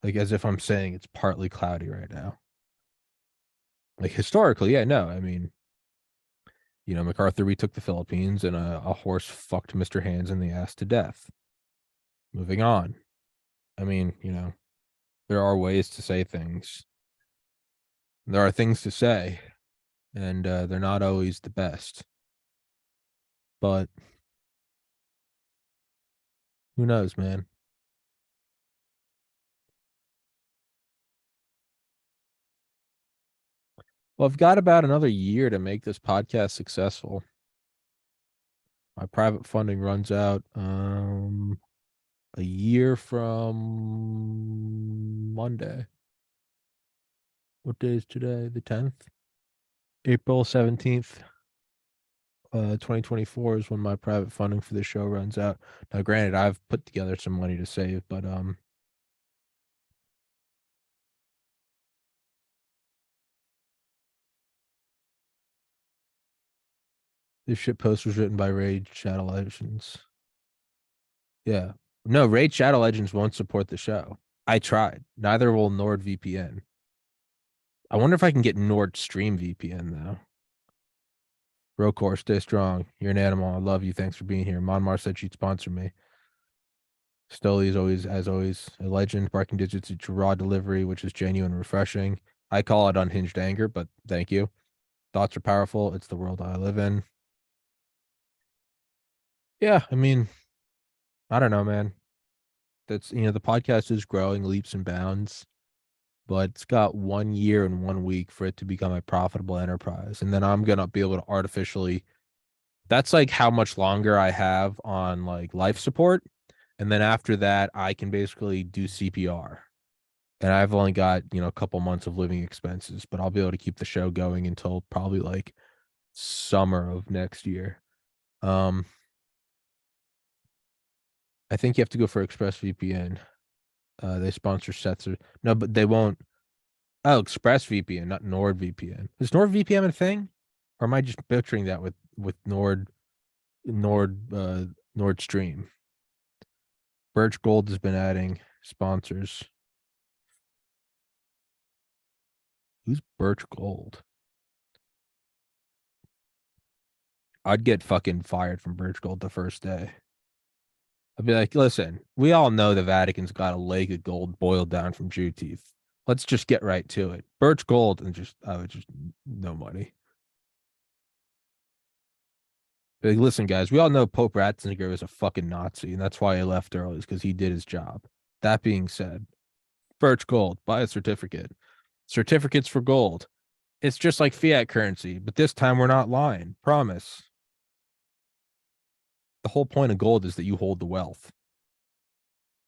Like as if I'm saying it's partly cloudy right now. Like historically, yeah, no, I mean, you know, MacArthur retook the Philippines and a horse fucked Mr. Hands in the ass to death. Moving on. I mean, you know, there are ways to say things. There are things to say, and they're not always the best. But who knows, man? Well, I've got about another year to make this podcast successful. My private funding runs out a year from Monday. What day is today? The 10th? April 17th, 2024 is when my private funding for this show runs out. Now, granted, I've put together some money to save, but this shit post was written by Raid Shadow Legends. Yeah. No, Raid Shadow Legends won't support the show. I tried. Neither will NordVPN. I wonder if I can get Nord Stream VPN though. Rokor, stay strong. You're an animal. I love you. Thanks for being here. Monmar said she'd sponsor me. Stoli is always, as always, a legend. Barking Digits, it's raw delivery, which is genuine and refreshing. I call it unhinged anger, but thank you. Thoughts are powerful. It's the world I live in. Yeah, I mean, I don't know, man. That's, you know, the podcast is growing leaps and bounds, but it's got 1 year and 1 week for it to become a profitable enterprise. And then I'm going to be able to artificially, that's like how much longer I have on like life support. And then after that, I can basically do CPR. And I've only got, you know, a couple months of living expenses, but I'll be able to keep the show going until probably like summer of next year. Um, I think you have to go for ExpressVPN. They sponsor sets or no, but they won't. Oh, ExpressVPN, not NordVPN. Is NordVPN a thing, or am I just butchering that with Nord Stream? Birch Gold has been adding sponsors. Who's Birch Gold? I'd get fucking fired from Birch Gold the first day. I'd be like, listen, we all know the Vatican's got a lake of gold boiled down from Jew teeth. Let's just get right to it. Birch Gold and just I would just no money. Like, listen, guys, we all know Pope Ratzinger was a fucking Nazi, and that's why he left early, is because he did his job. That being said, Birch Gold, buy a certificate. Certificates for gold. It's just like fiat currency, but this time we're not lying. Promise. The whole point of gold is that you hold the wealth.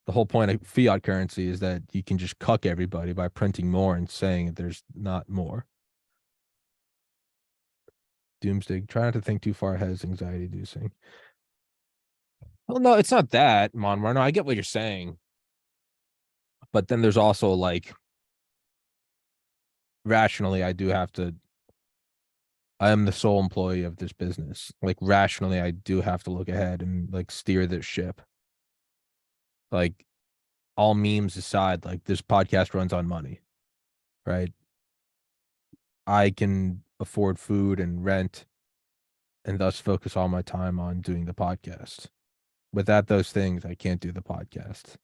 The whole point of fiat currency is that you can just cuck everybody by printing more and saying that there's not more. Doomsday. Try not to think too far ahead is anxiety inducing. Well, no, it's not that, Monmar. No, I get what you're saying. But then there's also like rationally, I do have to. I am the sole employee of this business. Like rationally, I do have to look ahead and like steer this ship. Like all memes aside, like this podcast runs on money, right? I can afford food and rent and thus focus all my time on doing the podcast. Without those things, I can't do the podcast.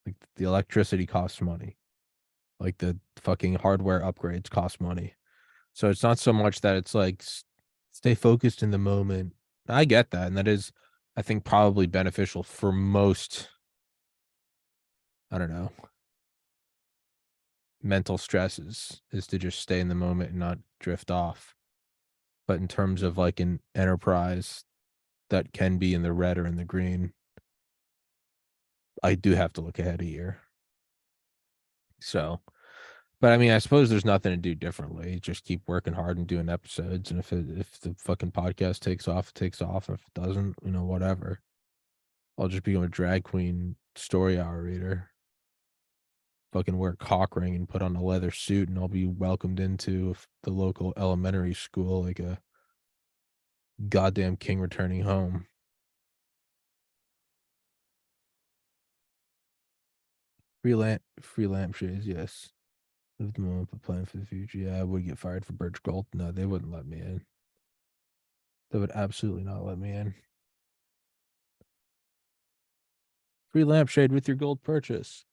Like the electricity costs money. Like the fucking hardware upgrades cost money. So it's not so much that it's like stay focused in the moment. I get that. And that is, I think, probably beneficial for most, I don't know, mental stresses is to just stay in the moment and not drift off. But in terms of like an enterprise that can be in the red or in the green, I do have to look ahead a year. So, but I mean, I suppose there's nothing to do differently. Just keep working hard and doing episodes. And if the fucking podcast takes off, it takes off. If it doesn't, whatever. I'll just become a drag queen story hour reader. Fucking wear a cock ring and put on a leather suit, and I'll be welcomed into the local elementary school like a goddamn king returning home. Free lampshades, yes. Live the moment, but plan for the future. Yeah, I would get fired for Birch Gold. No, they wouldn't let me in. They would absolutely not let me in. Free lampshade with your gold purchase.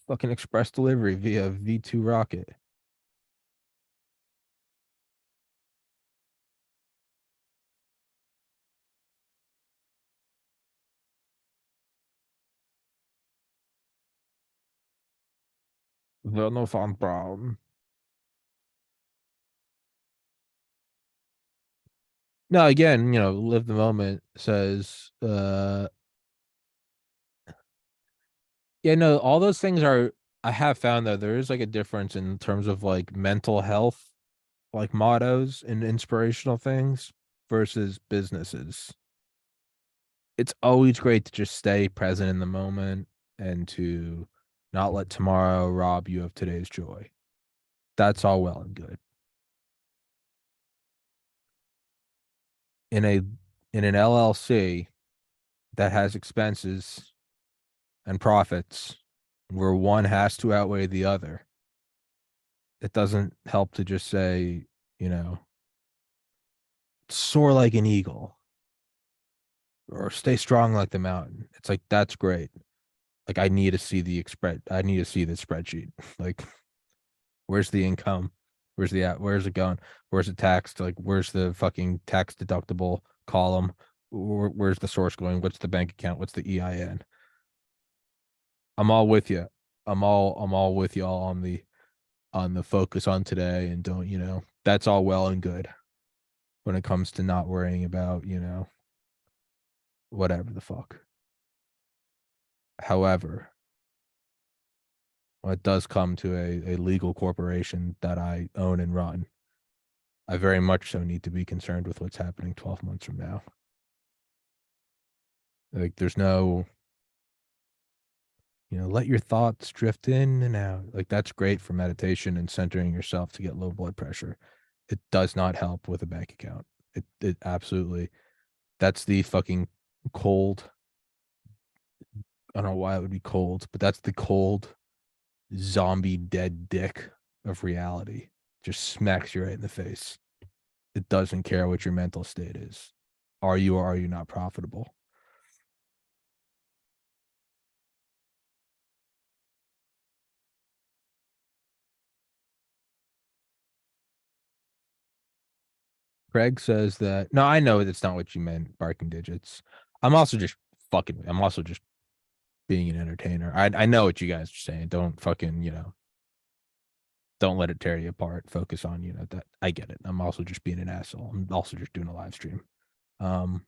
Fucking express delivery via V2 rocket. No fun problem. No, again, live the moment says, yeah, no, all those things are, I have found that there is like a difference in terms of like mental health, like mottos and inspirational things versus businesses. It's always great to just stay present in the moment and to not let tomorrow rob you of today's joy. That's all well and good. In a in an LLC that has expenses and profits where one has to outweigh the other, it doesn't help to just say, you know, soar like an eagle or stay strong like the mountain. It's like that's great. Like I need to see I need to see the spreadsheet. Like where's the income? Where's it going? Where's it taxed? Like where's the fucking tax deductible column? Where's the source going? What's the bank account? What's the EIN? I'm all with you. I'm all with you all on the focus on today and don't, that's all well and good when it comes to not worrying about, whatever the fuck. However, when it does come to a legal corporation that I own and run, I very much so need to be concerned with what's happening 12 months from now. Like there's no, let your thoughts drift in and out. Like that's great for meditation and centering yourself to get low blood pressure. It does not help with a bank account. It absolutely, that's the fucking cold. I don't know why it would be cold, but that's the cold zombie dead dick of reality. Just smacks you right in the face. It doesn't care what your mental state is. Are you or are you not profitable? Craig says that. No, I know that's not what you meant, barking digits. I'm also just I'm also just being an entertainer. I know what you guys are saying. Don't fucking, don't let it tear you apart. Focus on, that. I get it. I'm also just being an asshole. I'm also just doing a live stream. Um,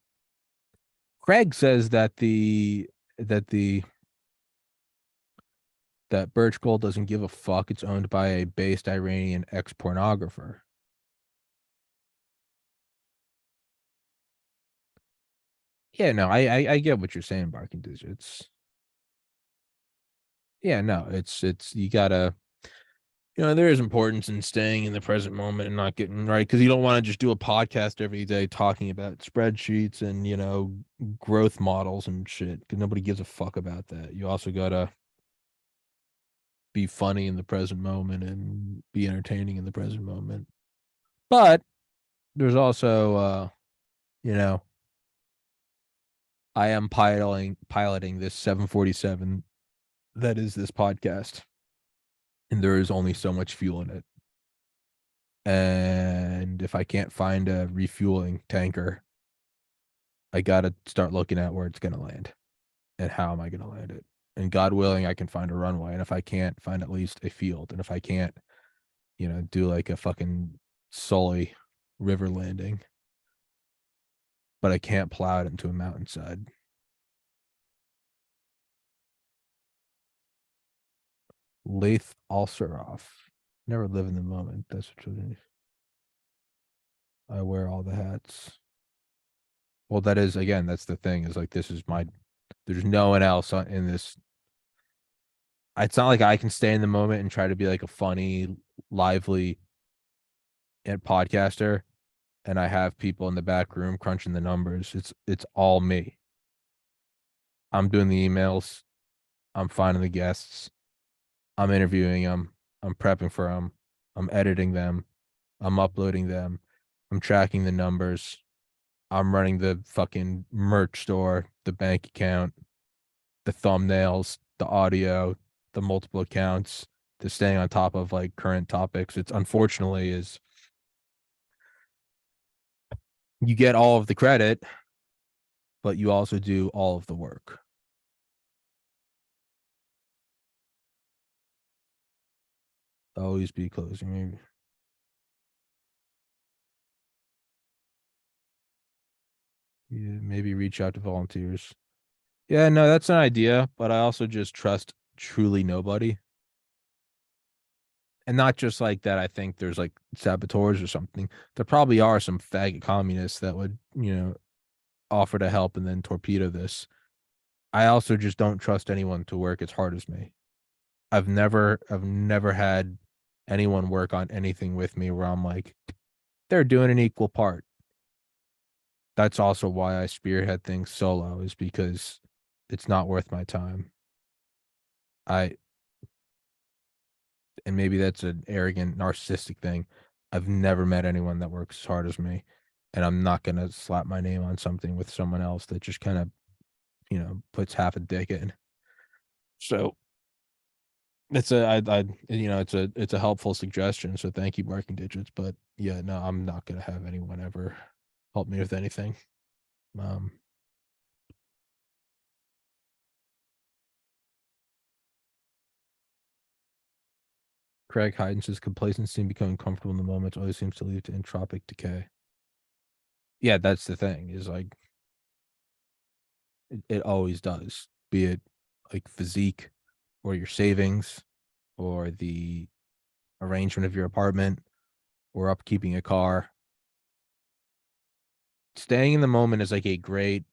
Craig says that the that Birch Gold doesn't give a fuck. It's owned by a based Iranian ex-pornographer. Yeah, no, I get what you're saying, barking digits. Yeah, no, it's you gotta, there is importance in staying in the present moment and not getting right, because you don't want to just do a podcast every day talking about spreadsheets and growth models and shit, because nobody gives a fuck about that. You also gotta be funny in the present moment and be entertaining in the present moment. But there's also you know, I am piloting this 747 that is this podcast, and there is only so much fuel in it. And if I can't find a refueling tanker, I gotta start looking at where it's gonna land and how am I gonna land it. And God willing, I can find a runway. And if I can't, find at least a field. And if I can't, do like a fucking Sully river landing, but I can't plow it into a mountainside. Lath Alsaroff. Never live in the moment. That's what you I wear all the hats. Well, that is, again, that's the thing, is like, there's no one else in this. It's not like I can stay in the moment and try to be like a funny, lively and podcaster, and I have people in the back room crunching the numbers. It's all me. I'm doing the emails. I'm finding the guests. I'm interviewing them. I'm prepping for them. I'm editing them. I'm uploading them. I'm tracking the numbers. I'm running the fucking merch store, the bank account, the thumbnails, the audio, the multiple accounts, the staying on top of like current topics. It's unfortunately is you get all of the credit, but you also do all of the work. Always be closing. Maybe reach out to volunteers. Yeah, no, that's an idea, but I also just trust truly nobody. And not just like that, I think there's like saboteurs or something. There probably are some faggot communists that would, offer to help and then torpedo this. I also just don't trust anyone to work as hard as me. I've never had anyone work on anything with me where I'm like, they're doing an equal part. That's also why I spearhead things solo, is because it's not worth my time. I and maybe that's an arrogant, narcissistic thing. I've never met anyone that works as hard as me, and I'm not gonna slap my name on something with someone else that just kind of, puts half a dick in. So it's it's a helpful suggestion. So thank you, Barking Digits. But yeah, no, I'm not gonna have anyone ever help me with anything. Um, Craig Hyden says complacency and becoming comfortable in the moment always seems to lead to entropic decay. Yeah, that's the thing, is like it always does. Be it like physique or your savings or the arrangement of your apartment or upkeeping a car. Staying in the moment is like a great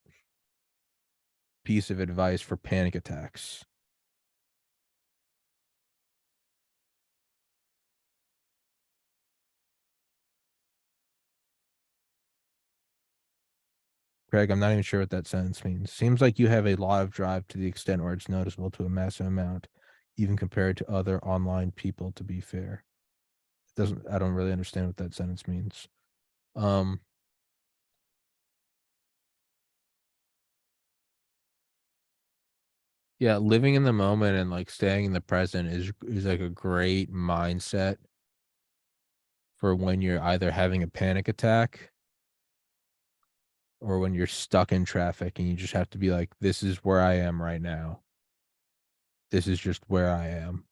piece of advice for panic attacks. Craig, I'm not even sure what that sentence means. Seems like you have a lot of drive to the extent where it's noticeable to a massive amount, even compared to other online people, to be fair. I don't really understand what that sentence means. Um, yeah, living in the moment and like staying in the present is like a great mindset for when you're either having a panic attack or when you're stuck in traffic and you just have to be like, this is where I am right now. This is just where I am.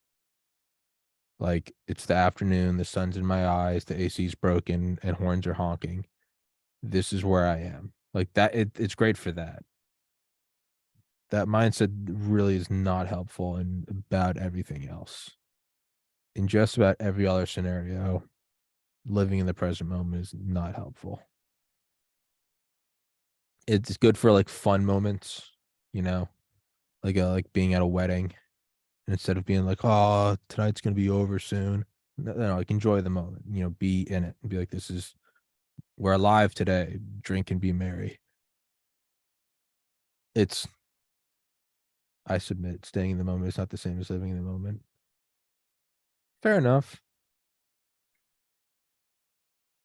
Like, it's the afternoon, the sun's in my eyes, the AC's broken, and horns are honking. This is where I am. Like that, it's great for that. That mindset really is not helpful in about everything else. In just about every other scenario, living in the present moment is not helpful. It's good for like fun moments, you know, like being at a wedding, and instead of being like, oh, tonight's gonna be over soon. No, like enjoy the moment, you know, be in it and be like, this is we're alive today, drink and be merry. It's I submit staying in the moment is not the same as living in the moment. Fair enough.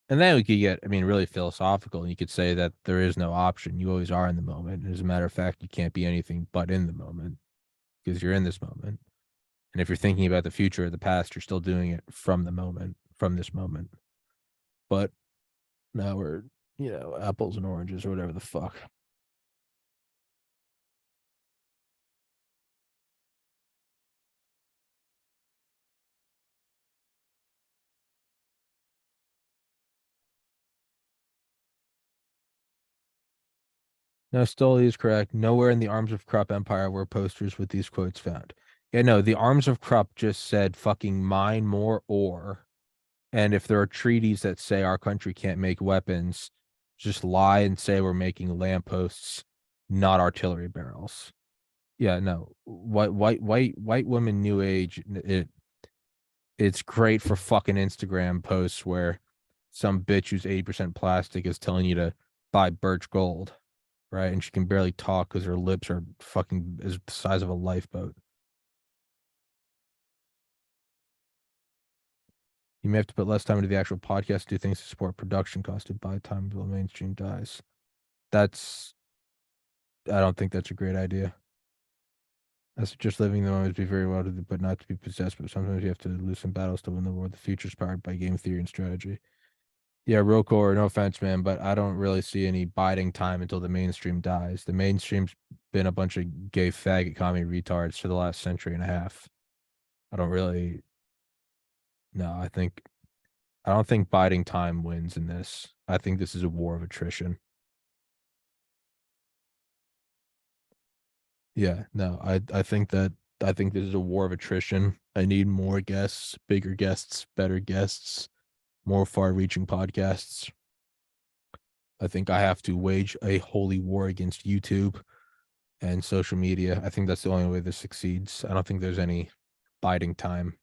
And then we could get, I mean, really philosophical. And you could say that there is no option. You always are in the moment. And as a matter of fact, you can't be anything but in the moment because you're in this moment. And if you're thinking about the future or the past, you're still doing it from the moment, from this moment. But now we're, apples and oranges or whatever the fuck. No, Stoli is correct. Nowhere in the Arms of Krupp Empire were posters with these quotes found. Yeah, no, the Arms of Krupp just said fucking mine more ore. And if there are treaties that say our country can't make weapons, just lie and say we're making lampposts, not artillery barrels. Yeah, no. White women new age, it's great for fucking Instagram posts where some bitch who's 80% plastic is telling you to buy birch gold, right? And she can barely talk because her lips are fucking as the size of a lifeboat. You may have to put less time into the actual podcast, do things to support production cost to buy time until the mainstream dies. That's I don't think that's a great idea. That's just living the moment to be very well to but not to be possessed. But sometimes you have to lose some battles to win the war. The future's powered by game theory and strategy. Yeah, real core, no offense, man, but I don't really see any biding time until the mainstream dies. The mainstream's been a bunch of gay faggot commie retards for the last century and a half. I don't really no, I don't think biding time wins in this. I think this is a war of attrition. Yeah, no, I think this is a war of attrition. I need more guests, bigger guests, better guests, more far-reaching podcasts. I think I have to wage a holy war against YouTube and social media. I think that's the only way this succeeds. I don't think there's any biding time.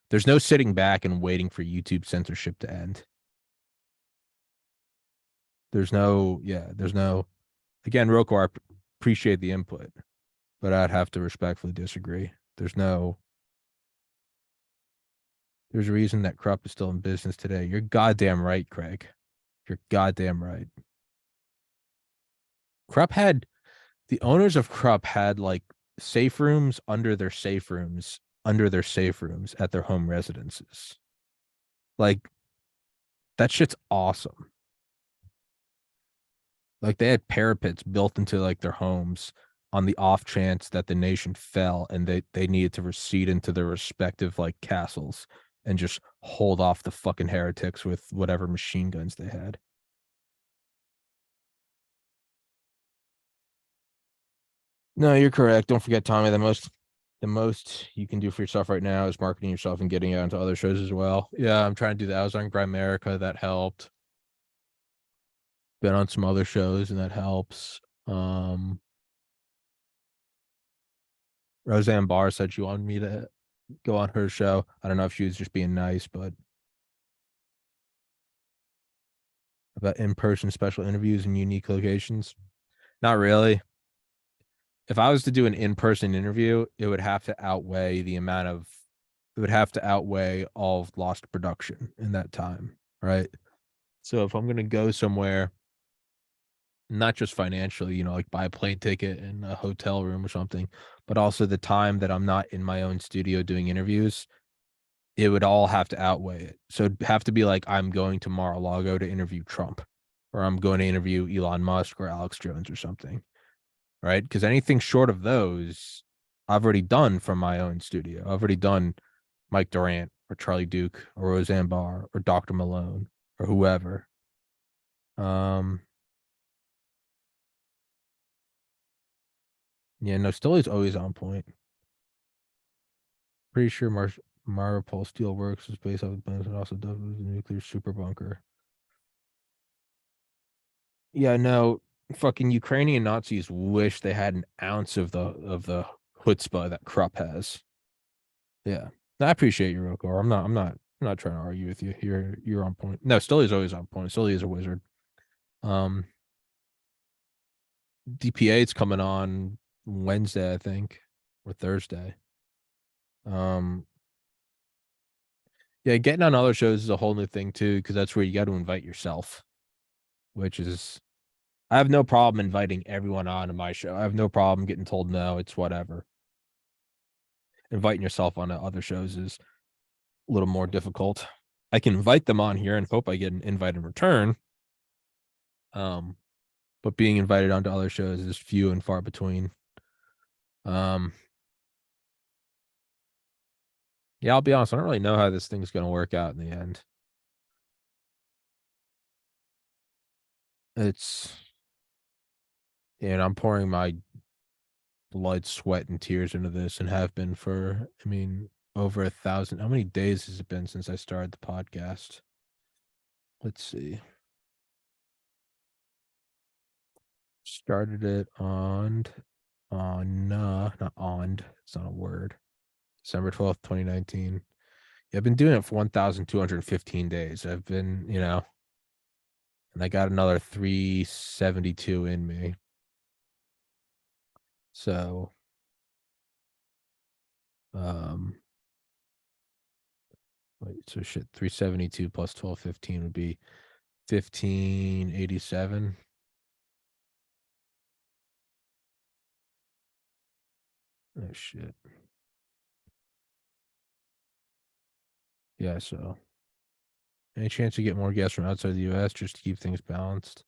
There's no sitting back and waiting for YouTube censorship to end. There's no, again, Roko, I appreciate the input, but I'd have to respectfully disagree. There's a reason that Krupp is still in business today. You're goddamn right, Craig. You're goddamn right. Krupp had the owners of Krupp had like safe rooms under their safe rooms under their safe rooms at their home residences. Like that shit's awesome. Like they had parapets built into like their homes on the off chance that the nation fell and they needed to recede into their respective like castles and just hold off the fucking heretics with whatever machine guns they had. No, you're correct. Don't forget, Tommy, the most you can do for yourself right now is marketing yourself and getting out into other shows as well. Yeah, I'm trying to do that. I was on Grimerica, that helped. Been on some other shows and that helps. Roseanne Barr said she wanted me to go on her show. I don't know if she was just being nice, but about in-person special interviews in unique locations. Not really. If I was to do an in-person interview, it would have to outweigh it would have to outweigh all of lost production in that time, right? So if I'm going to go somewhere, not just financially, like buy a plane ticket and a hotel room or something, but also the time that I'm not in my own studio doing interviews, it would all have to outweigh it. So it'd have to be like I'm going to Mar-a-Lago to interview Trump. or I'm going to interview Elon Musk or Alex Jones or something, right? Because anything short of those, I've already done from my own studio. I've already done Mike Durant or Charlie Duke or Roseanne Barr or Dr. Malone or whoever. Yeah, no, Stillie's always on point. Pretty sure Maripol Steelworks is based off the plans and also does the nuclear super bunker. Yeah, no, fucking Ukrainian Nazis wish they had an ounce of the chutzpah that Krupp has. Yeah, I appreciate you, Roko. I'm not trying to argue with you. You're on point. No, Stillie's always on point. Stillie is a wizard. Um, DPA is coming on Wednesday, I think, or Thursday. Yeah, getting on other shows is a whole new thing too, because that's where you got to invite yourself, which is I have no problem inviting everyone on to my show. I have no problem getting told no. It's whatever. Inviting yourself on to other shows is a little more difficult. I can invite them on here and hope I get an invite in return. But being invited onto other shows is few and far between. Yeah, I'll be honest. I don't really know how this thing's going to work out in the end. It's, and I'm pouring my blood, sweat, and tears into this and have been for, I mean, over 1,000. How many days has it been since I started the podcast? Let's see. Started it not on, it's not a word. December 12th, 2019. Yeah, I've been doing it for 1,215 days. I've been, and I got another 372 in me. So, so shit, 372 plus 1215 would be 1587. Oh shit. Yeah, so any chance to get more guests from outside the US just to keep things balanced?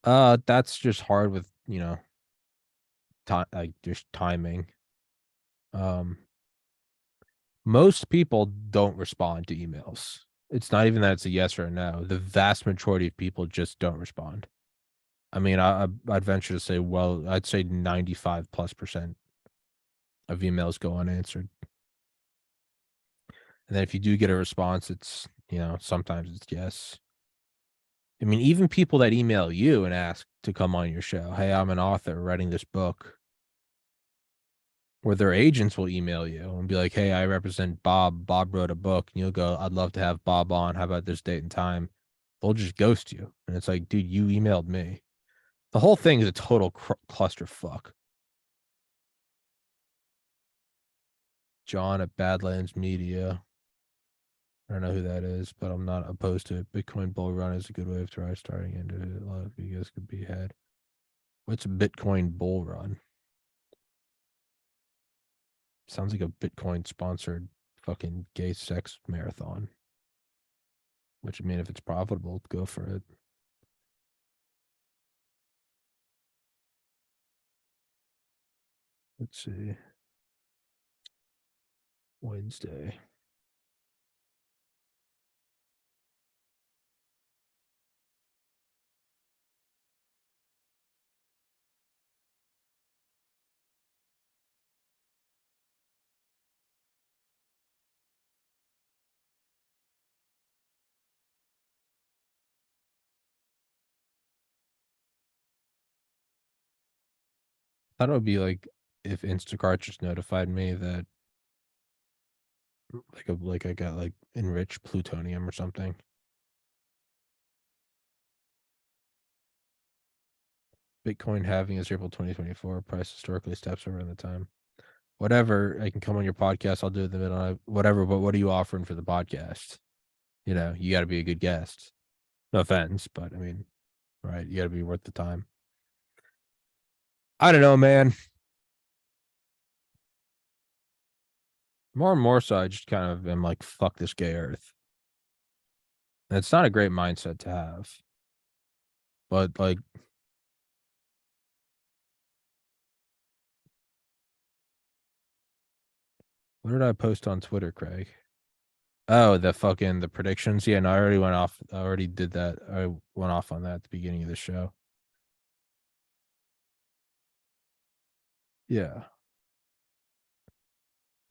That's just hard with, time, like just timing. Um, most people don't respond to emails. It's not even that it's a yes or a no. The vast majority of people just don't respond. I mean, I'd venture to say, well, I'd say 95+% of emails go unanswered. And then if you do get a response, it's, sometimes it's yes. I mean, even people that email you and ask to come on your show, hey, I'm an author writing this book, or their agents will email you and be like, hey, I represent Bob. Bob wrote a book. And you'll go, I'd love to have Bob on. How about this date and time? They'll just ghost you. And it's like, dude, you emailed me. The whole thing is a total clusterfuck. John at Badlands Media. I don't know who that is, but I'm not opposed to it. Bitcoin bull run is a good way of starting into it. A lot of you guys could be ahead. What's a Bitcoin bull run? Sounds like a Bitcoin sponsored fucking gay sex marathon. Which, I mean, if it's profitable, go for it. Let's see. Wednesday. I thought it would be like if Instacart just notified me that like I got like enriched plutonium or something. Bitcoin halving is April 2024. Price historically steps over in the time. Whatever, I can come on your podcast. I'll do the middle. Whatever, but what are you offering for the podcast? You got to be a good guest. No offense, but I mean, right? You got to be worth the time. I don't know, man. More and more so, I just kind of am like, fuck this gay earth. And it's not a great mindset to have. But like, what did I post on Twitter, Craig? Oh, the predictions. Yeah, no, I already went off. I already did that. I went off on that at the beginning of the show. Yeah.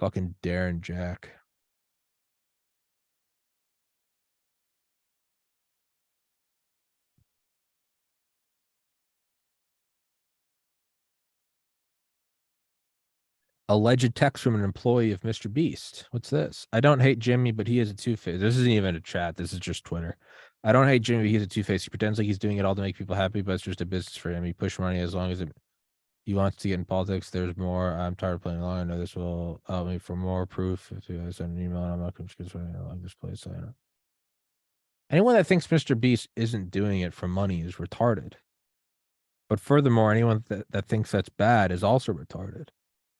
Fucking Darren Jack. Alleged text from an employee of Mr. Beast. What's this? I don't hate Jimmy, but he is a two-face. This isn't even a chat. This is just Twitter. I don't hate Jimmy, but he's a two-face. He pretends like he's doing it all to make people happy, but it's just a business for him. He push money as long as he wants to get in politics. There's more. I'm tired of playing along. I know this will help me for more proof. If you guys send an email, I'm not going to like this place. I know. Anyone that thinks Mr. Beast isn't doing it for money is retarded. But furthermore, anyone that thinks that's bad is also retarded.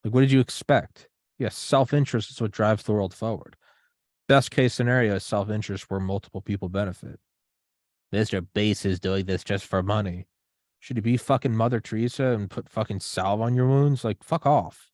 Like, what did you expect? Yes, self-interest is what drives the world forward. Best case scenario is self-interest where multiple people benefit. Mr. Beast is doing this just for money. Should he be fucking Mother Teresa and put fucking salve on your wounds? Like, fuck off.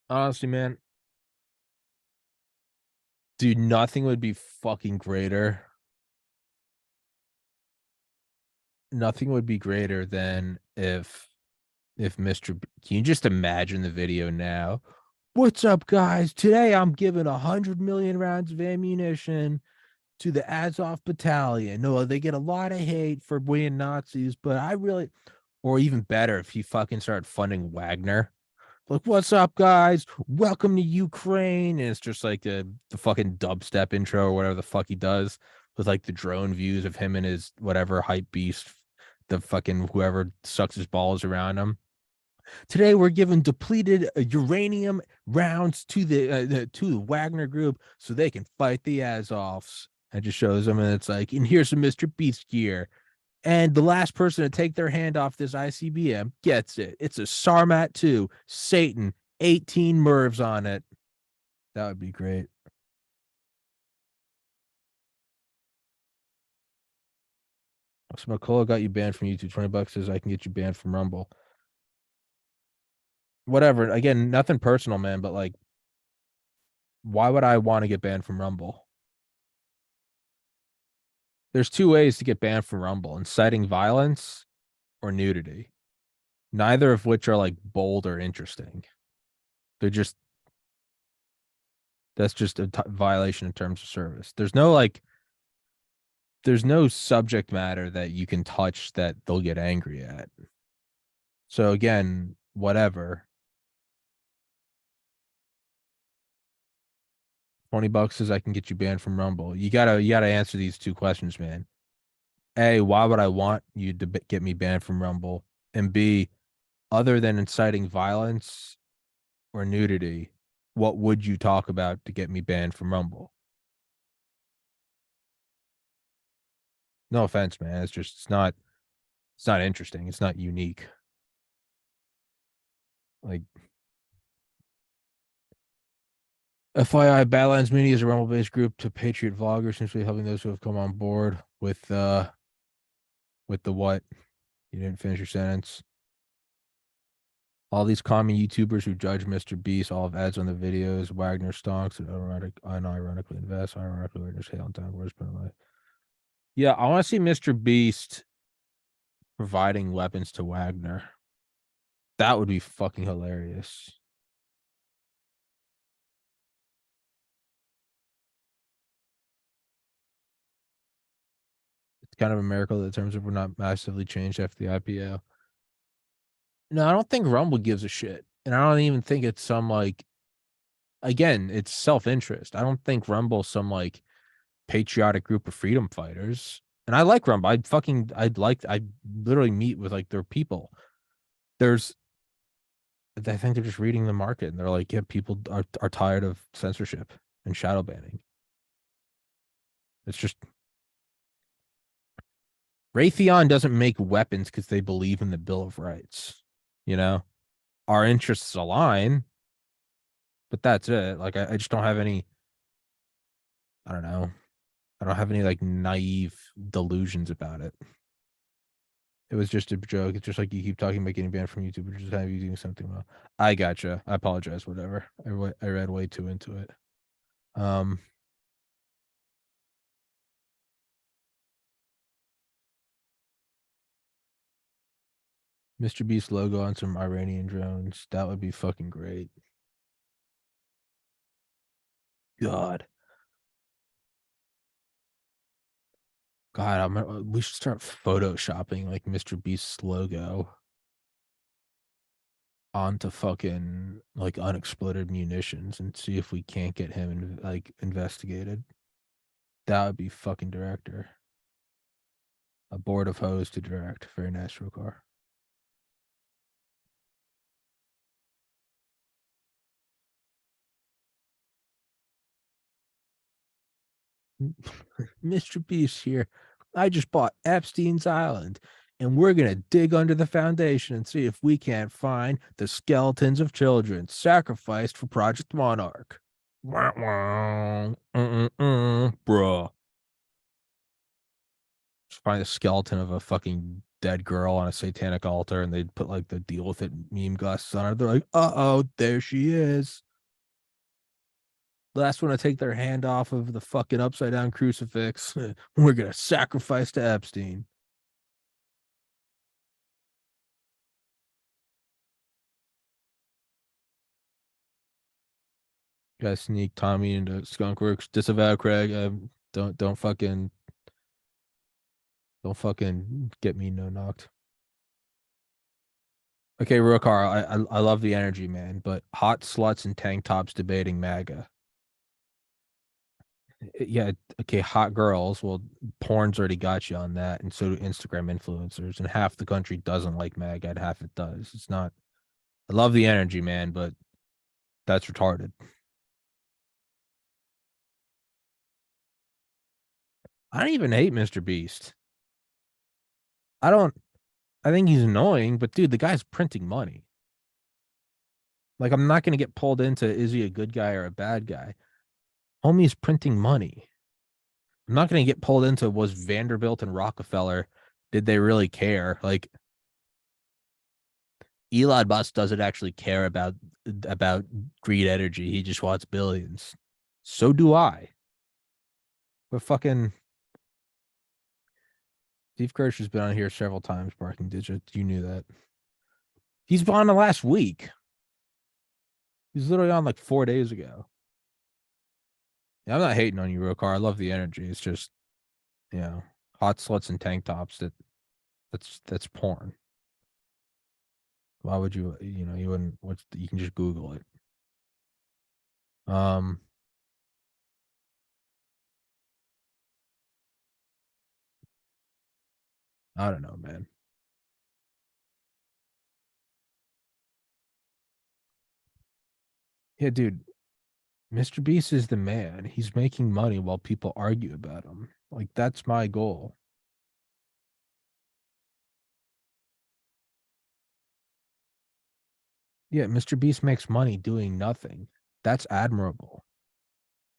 Honestly, man, dude, nothing would be fucking greater. Nothing would be greater than if Mr. Can you just imagine the video now? What's up, guys? Today I'm giving 100 million rounds of ammunition to the Azov Battalion. No, they get a lot of hate for being Nazis, but I really, or even better, if he fucking started funding Wagner. Like, what's up, guys? Welcome to Ukraine. And it's just like the fucking dubstep intro or whatever the fuck he does with like the drone views of him and his whatever hype beast, the fucking whoever sucks his balls around him. Today we're giving depleted uranium rounds to the Wagner group so they can fight the Azovs. It just shows them, and it's like, and here's some Mr. Beast gear. And the last person to take their hand off this ICBM gets it. It's a Sarmat 2, Satan, 18 MIRVs on it. That would be great. Smokola got you banned from YouTube. $20 says I can get you banned from Rumble. Whatever. Again, nothing personal, man, but like, why would I want to get banned from Rumble? There's two ways to get banned from Rumble: inciting violence or nudity. Neither of which are like bold or interesting. They're just that's just a violation in terms of service. There's no subject matter that you can touch that they'll get angry at. So again, whatever. $20 says I can get you banned from Rumble. You gotta answer these two questions, man. A, why would I want you to get me banned from Rumble? And B, other than inciting violence or nudity, what would you talk about to get me banned from Rumble? No offense, man. It's not interesting. It's not unique. Like, FYI, Badlands Mini is a Rumble-based group to Patriot vloggers, essentially helping those who have come on board with the what? You didn't finish your sentence. All these common YouTubers who judge Mr. Beast, all have ads on the videos, Wagner stonks, and unironically invest, unironically witness hail and time words, but yeah, I want to see Mr. Beast providing weapons to Wagner. That would be fucking hilarious. It's kind of a miracle that the terms were not massively changed after the IPO. No, I don't think Rumble gives a shit. And I don't even think it's some like, again, it's self-interest. I don't think Rumble's some like patriotic group of freedom fighters. And I like Rumble. I literally meet with like their people. There's I think they're just reading the market, and they're like, yeah, people are tired of censorship and shadow banning. It's just Raytheon doesn't make weapons because they believe in the Bill of Rights. You know, our interests align, but that's it. Like, I just don't have any. I don't know. I don't have any like naive delusions about it. It was just a joke. It's just like you keep talking about getting banned from YouTube, which is kind of you doing something well. I gotcha. I apologize. Whatever. I read way too into it. Um, Mr. Beast logo on some Iranian drones. That would be fucking great. God, we should start photoshopping like Mr. Beast's logo onto fucking like unexploded munitions and see if we can't get him like investigated. That would be fucking director. A board of hoes to direct. Very nice, Rokar. Mr. Beast here. I just bought Epstein's Island, and we're going to dig under the foundation and see if we can't find the skeletons of children sacrificed for Project Monarch. Wah, wah. Bruh. Just find a skeleton of a fucking dead girl on a satanic altar, and they'd put like the deal with it meme glasses on her. They're like, oh, there she is. Last one to take their hand off of the fucking upside down crucifix. We're gonna sacrifice to Epstein. Guys sneak Tommy into Skunk Works. Disavow Craig. Don't fucking get me no knocked. Okay, Rokar, I love the energy, man, but hot sluts and tank tops debating MAGA. Yeah, okay, hot girls. Well, porn's already got you on that, and so do Instagram influencers, and half the country doesn't like MAGA, and half it does. It's not. I love the energy, man, but that's retarded. I don't even hate Mr. Beast. I don't. I think he's annoying, but dude, the guy's printing money. Like, I'm not gonna get pulled into is he a good guy or a bad guy. Homie's printing money. I'm not gonna get pulled into was Vanderbilt and Rockefeller. Did they really care? Like, Elon Musk doesn't actually care about green energy. He just wants billions. So do I. But fucking Steve Kirsch has been on here several times barking digits. You knew that. He's been on the last week. He's literally on like 4 days ago. Yeah, I'm not hating on you, Rokar. I love the energy. It's just, hot sluts and tank tops. That's porn. Why would you? You wouldn't. You can just Google it. Um, I don't know, man. Yeah, dude. Mr. Beast is the man. He's making money while people argue about him. Like, that's my goal. Yeah, Mr. Beast makes money doing nothing. That's admirable.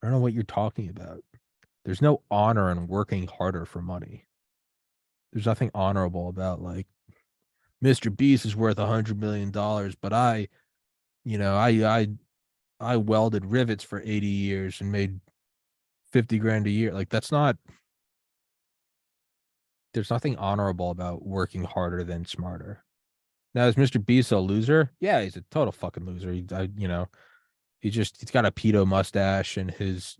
I don't know what you're talking about. There's no honor in working harder for money. There's nothing honorable about like Mr. Beast is worth $100 million, but you know, I welded rivets for 80 years and made 50 grand a year. Like, that's not. There's nothing honorable about working harder than smarter. Now, is Mr. Beast a loser? Yeah, he's a total fucking loser. He's got a pedo mustache and his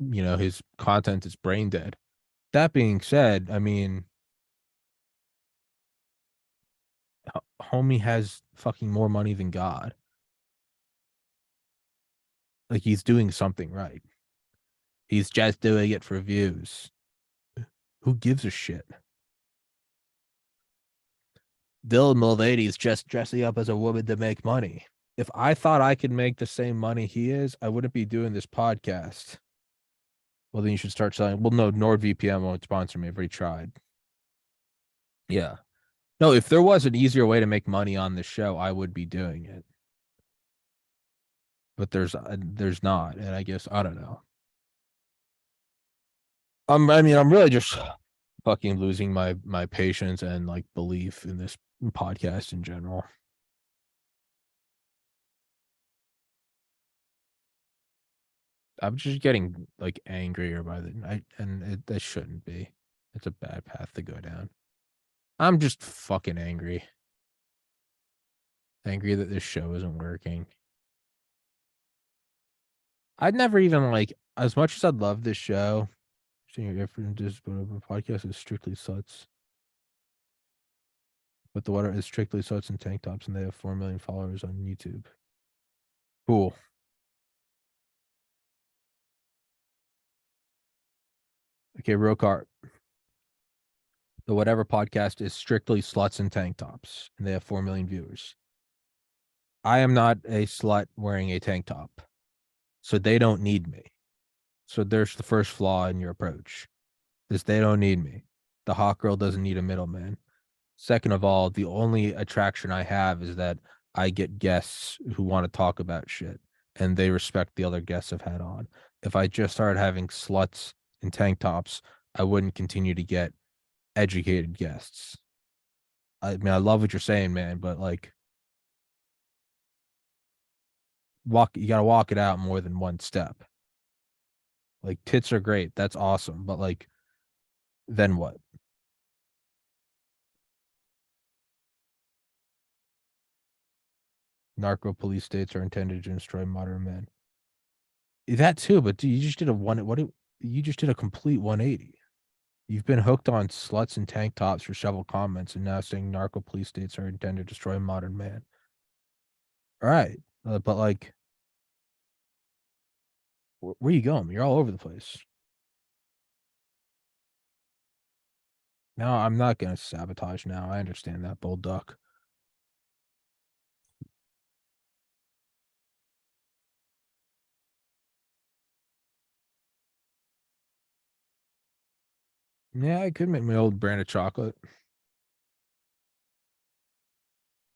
content is brain dead. That being said, I mean, homie has fucking more money than God. Like, he's doing something right. He's just doing it for views. Who gives a shit? Dylan Mulvaney's just dressing up as a woman to make money. If I thought I could make the same money he is, I wouldn't be doing this podcast. Well, then you should start selling. Well, no, NordVPN won't sponsor me. I've already tried. Yeah. No, if there was an easier way to make money on this show, I would be doing it. But there's not, and I guess I don't know. I mean, I'm really just fucking losing my patience and like belief in this podcast in general. I'm just getting like angrier by that shouldn't be. It's a bad path to go down. I'm just fucking angry. Angry that this show isn't working. I'd never even like as much as I'd love this show. Seeing your differences, but a podcast is strictly sluts. But the water is strictly sluts and tank tops, and they have 4 million followers on YouTube. Cool. Okay, Rokart. The whatever podcast is strictly sluts and tank tops, and they have 4 million viewers. I am not a slut wearing a tank top, so they don't need me. So there's the first flaw in your approach. Is they don't need me. The hot girl doesn't need a middleman. Second of all, the only attraction I have is that I get guests who want to talk about shit and they respect the other guests I've had on. If I just started having sluts and tank tops, I wouldn't continue to get educated guests. I mean, I love what you're saying, man, but like you gotta walk it out more than one step. Like tits are great, that's awesome, but like then what? Narco police states are intended to destroy modern men. That too, but dude, you just did a one. You just did a complete 180. You've been hooked on sluts and tank tops for several comments, and now saying narco police states are intended to destroy modern man. All right, but like, where you going? You're all over the place. No, I'm not gonna sabotage now. I understand that, bold duck. Yeah, I could make my old brand of chocolate.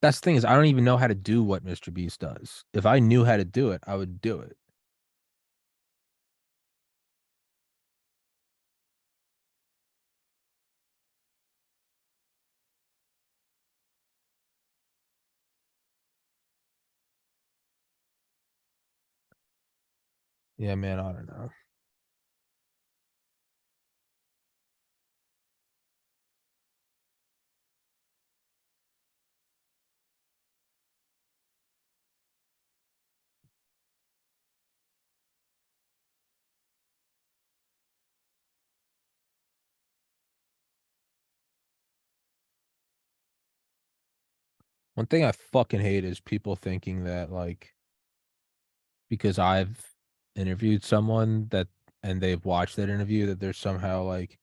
That's the thing is, I don't even know how to do what Mr. Beast does. If I knew how to do it, I would do it. Yeah, man, I don't know. One thing I fucking hate is people thinking that like because I've interviewed someone that and they've watched that interview that they're somehow like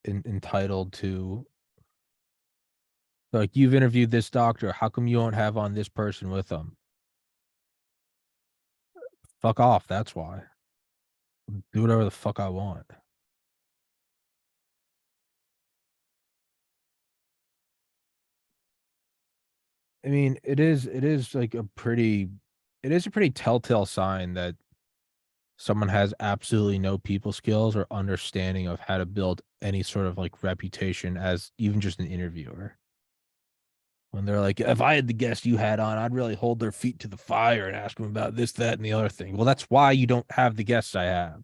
entitled to like you've interviewed this doctor, how come you don't have on this person with them? Fuck off, that's why. Do whatever the fuck I want. I mean, it is like it is a pretty telltale sign that someone has absolutely no people skills or understanding of how to build any sort of like reputation as even just an interviewer. When they're like, if I had the guest you had on, I'd really hold their feet to the fire and ask them about this, that, and the other thing. Well, that's why you don't have the guests I have.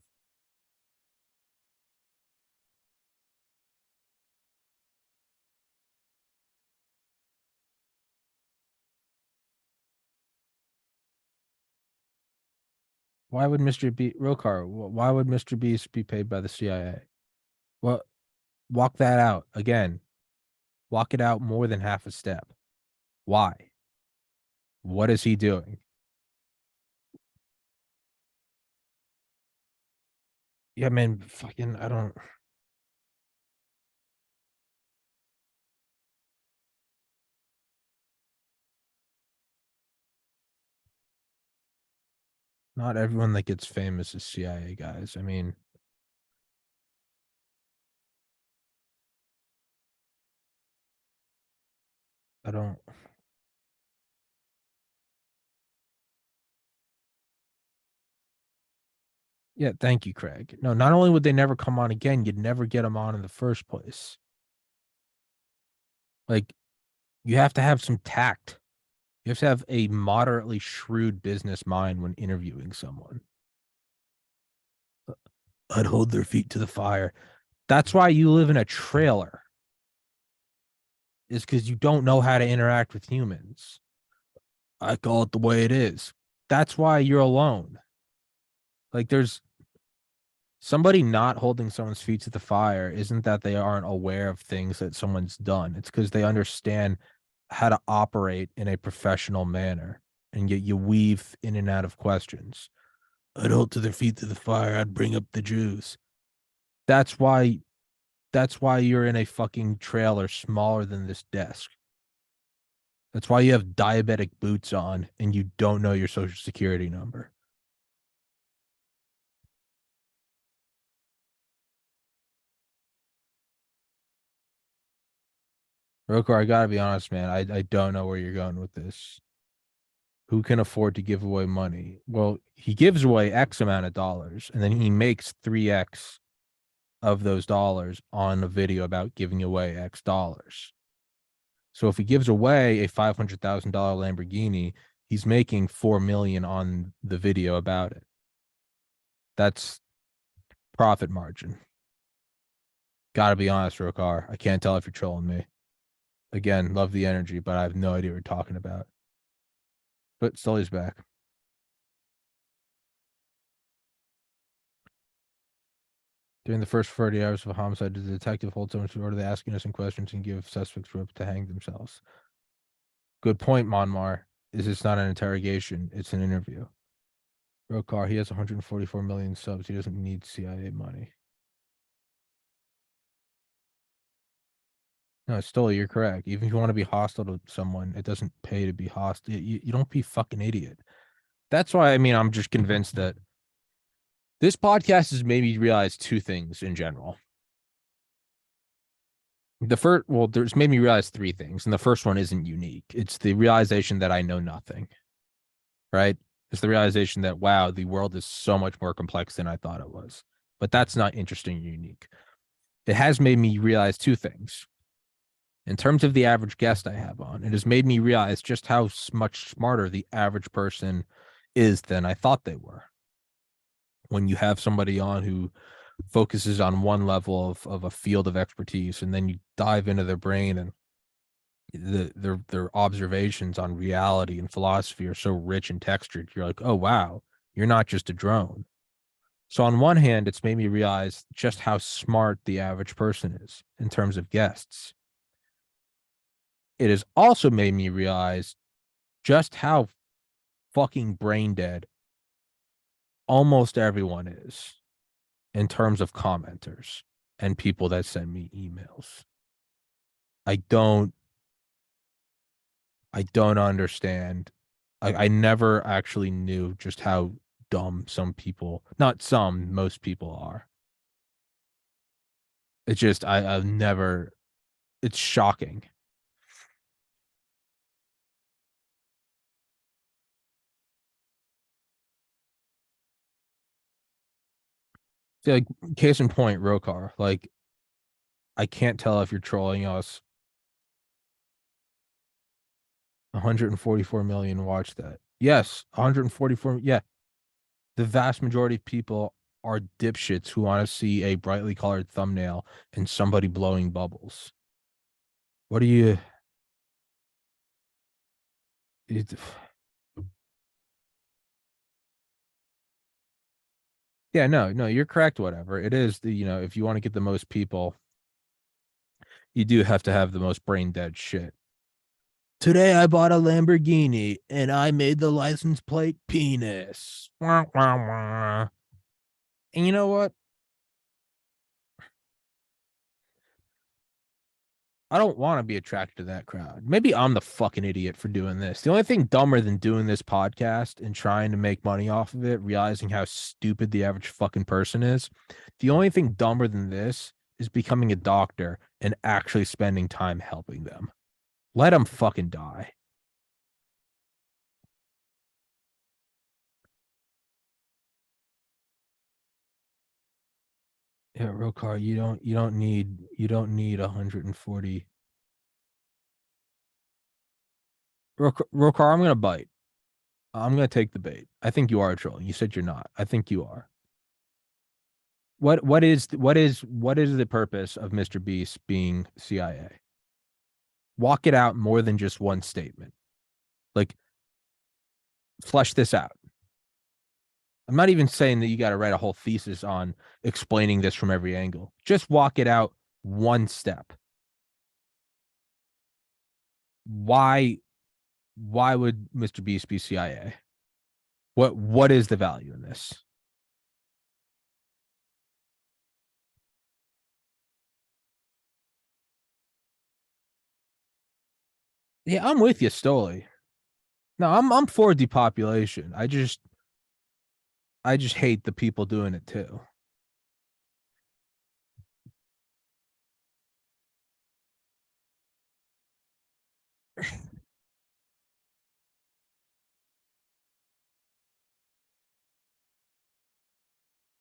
Why would Mr. B Rokar? Why would Mr. Beast be paid by the CIA? Well, walk that out again. Walk it out more than half a step. Why? What is he doing? Yeah, man, fucking, I don't. Not everyone that gets famous is CIA guys. I mean, I don't. Yeah, thank you, Craig. No, not only would they never come on again, you'd never get them on in the first place. Like, you have to have some tact. You have to have a moderately shrewd business mind when interviewing someone. I'd hold their feet to the fire. That's why you live in a trailer, is because you don't know how to interact with humans. I call it the way it is. That's why you're alone. Like, there's somebody not holding someone's feet to the fire isn't that they aren't aware of things that someone's done. It's because they understand how to operate in a professional manner. And yet you weave in and out of questions. I'd hold to their feet to the fire. I'd bring up the Jews. That's why you're in a fucking trailer smaller than this desk. That's why you have diabetic boots on and you don't know your social security number. Rokar, I gotta be honest, man. I don't know where you're going with this. Who can afford to give away money? Well, he gives away X amount of dollars and then he makes 3X of those dollars on a video about giving away X dollars. So if he gives away a $500,000 Lamborghini, he's making 4 million on the video about it. That's profit margin. Gotta be honest, Rokar. I can't tell if you're trolling me. Again, love the energy, but I have no idea what you're talking about. But Sully's back. During the first 40 hours of a homicide, the detective hold someone to order to ask innocent questions and give suspects rope to hang themselves. Good point, Monmar. Is this not an interrogation? It's an interview. Rokar, he has 144 million subs. He doesn't need CIA money. No, Stoli, you're correct. Even if you want to be hostile to someone, it doesn't pay to be hostile. You don't be fucking idiot. That's why, I mean, I'm just convinced that this podcast has made me realize two things in general. The first, well, there's made me realize three things, and the first one isn't unique. It's the realization that I know nothing, right? It's the realization that, wow, the world is so much more complex than I thought it was. But that's not interesting or unique. It has made me realize two things. In terms of the average guest I have on, it has made me realize just how much smarter the average person is than I thought they were. When you have somebody on who focuses on one level of a field of expertise, and then you dive into their brain, and their observations on reality and philosophy are so rich and textured, you're like, oh wow, you're not just a drone. So on one hand, it's made me realize just how smart the average person is in terms of guests. It has also made me realize just how fucking brain dead almost everyone is in terms of commenters and people that send me emails. I don't I don't understand. I never actually knew just how dumb some people, not some, most people are. It's just I've never. It's shocking. See, like case in point, Rokar. Like I can't tell if you're trolling us. 144 million watch that. Yes, 144. Yeah, the vast majority of people are dipshits who want to see a brightly colored thumbnail and somebody blowing bubbles. What do you? It, yeah, no, you're correct. Whatever it is, if you want to get the most people, you do have to have the most brain dead shit. Today I bought a Lamborghini and I made the license plate penis. Wah, wah, wah. And you know what? I don't want to be attracted to that crowd. Maybe I'm the fucking idiot for doing this. The only thing dumber than doing this podcast and trying to make money off of it, realizing how stupid the average fucking person is, the only thing dumber than this is becoming a doctor and actually spending time helping them. Let them fucking die. Yeah, real car, you don't need 140. Real car, I'm gonna bite. I'm gonna take the bait. I think you are trolling. You said you're not. I think you are. What is the purpose of Mr. Beast being CIA? Walk it out more than just one statement. Like flesh this out. I'm not even saying that you got to write a whole thesis on explaining this from every angle. Just walk it out one step. Why why would Mr. Beast be CIA? What is the value in this? Yeah, I'm with you, Stoli. No, I'm for depopulation. I just hate the people doing it too.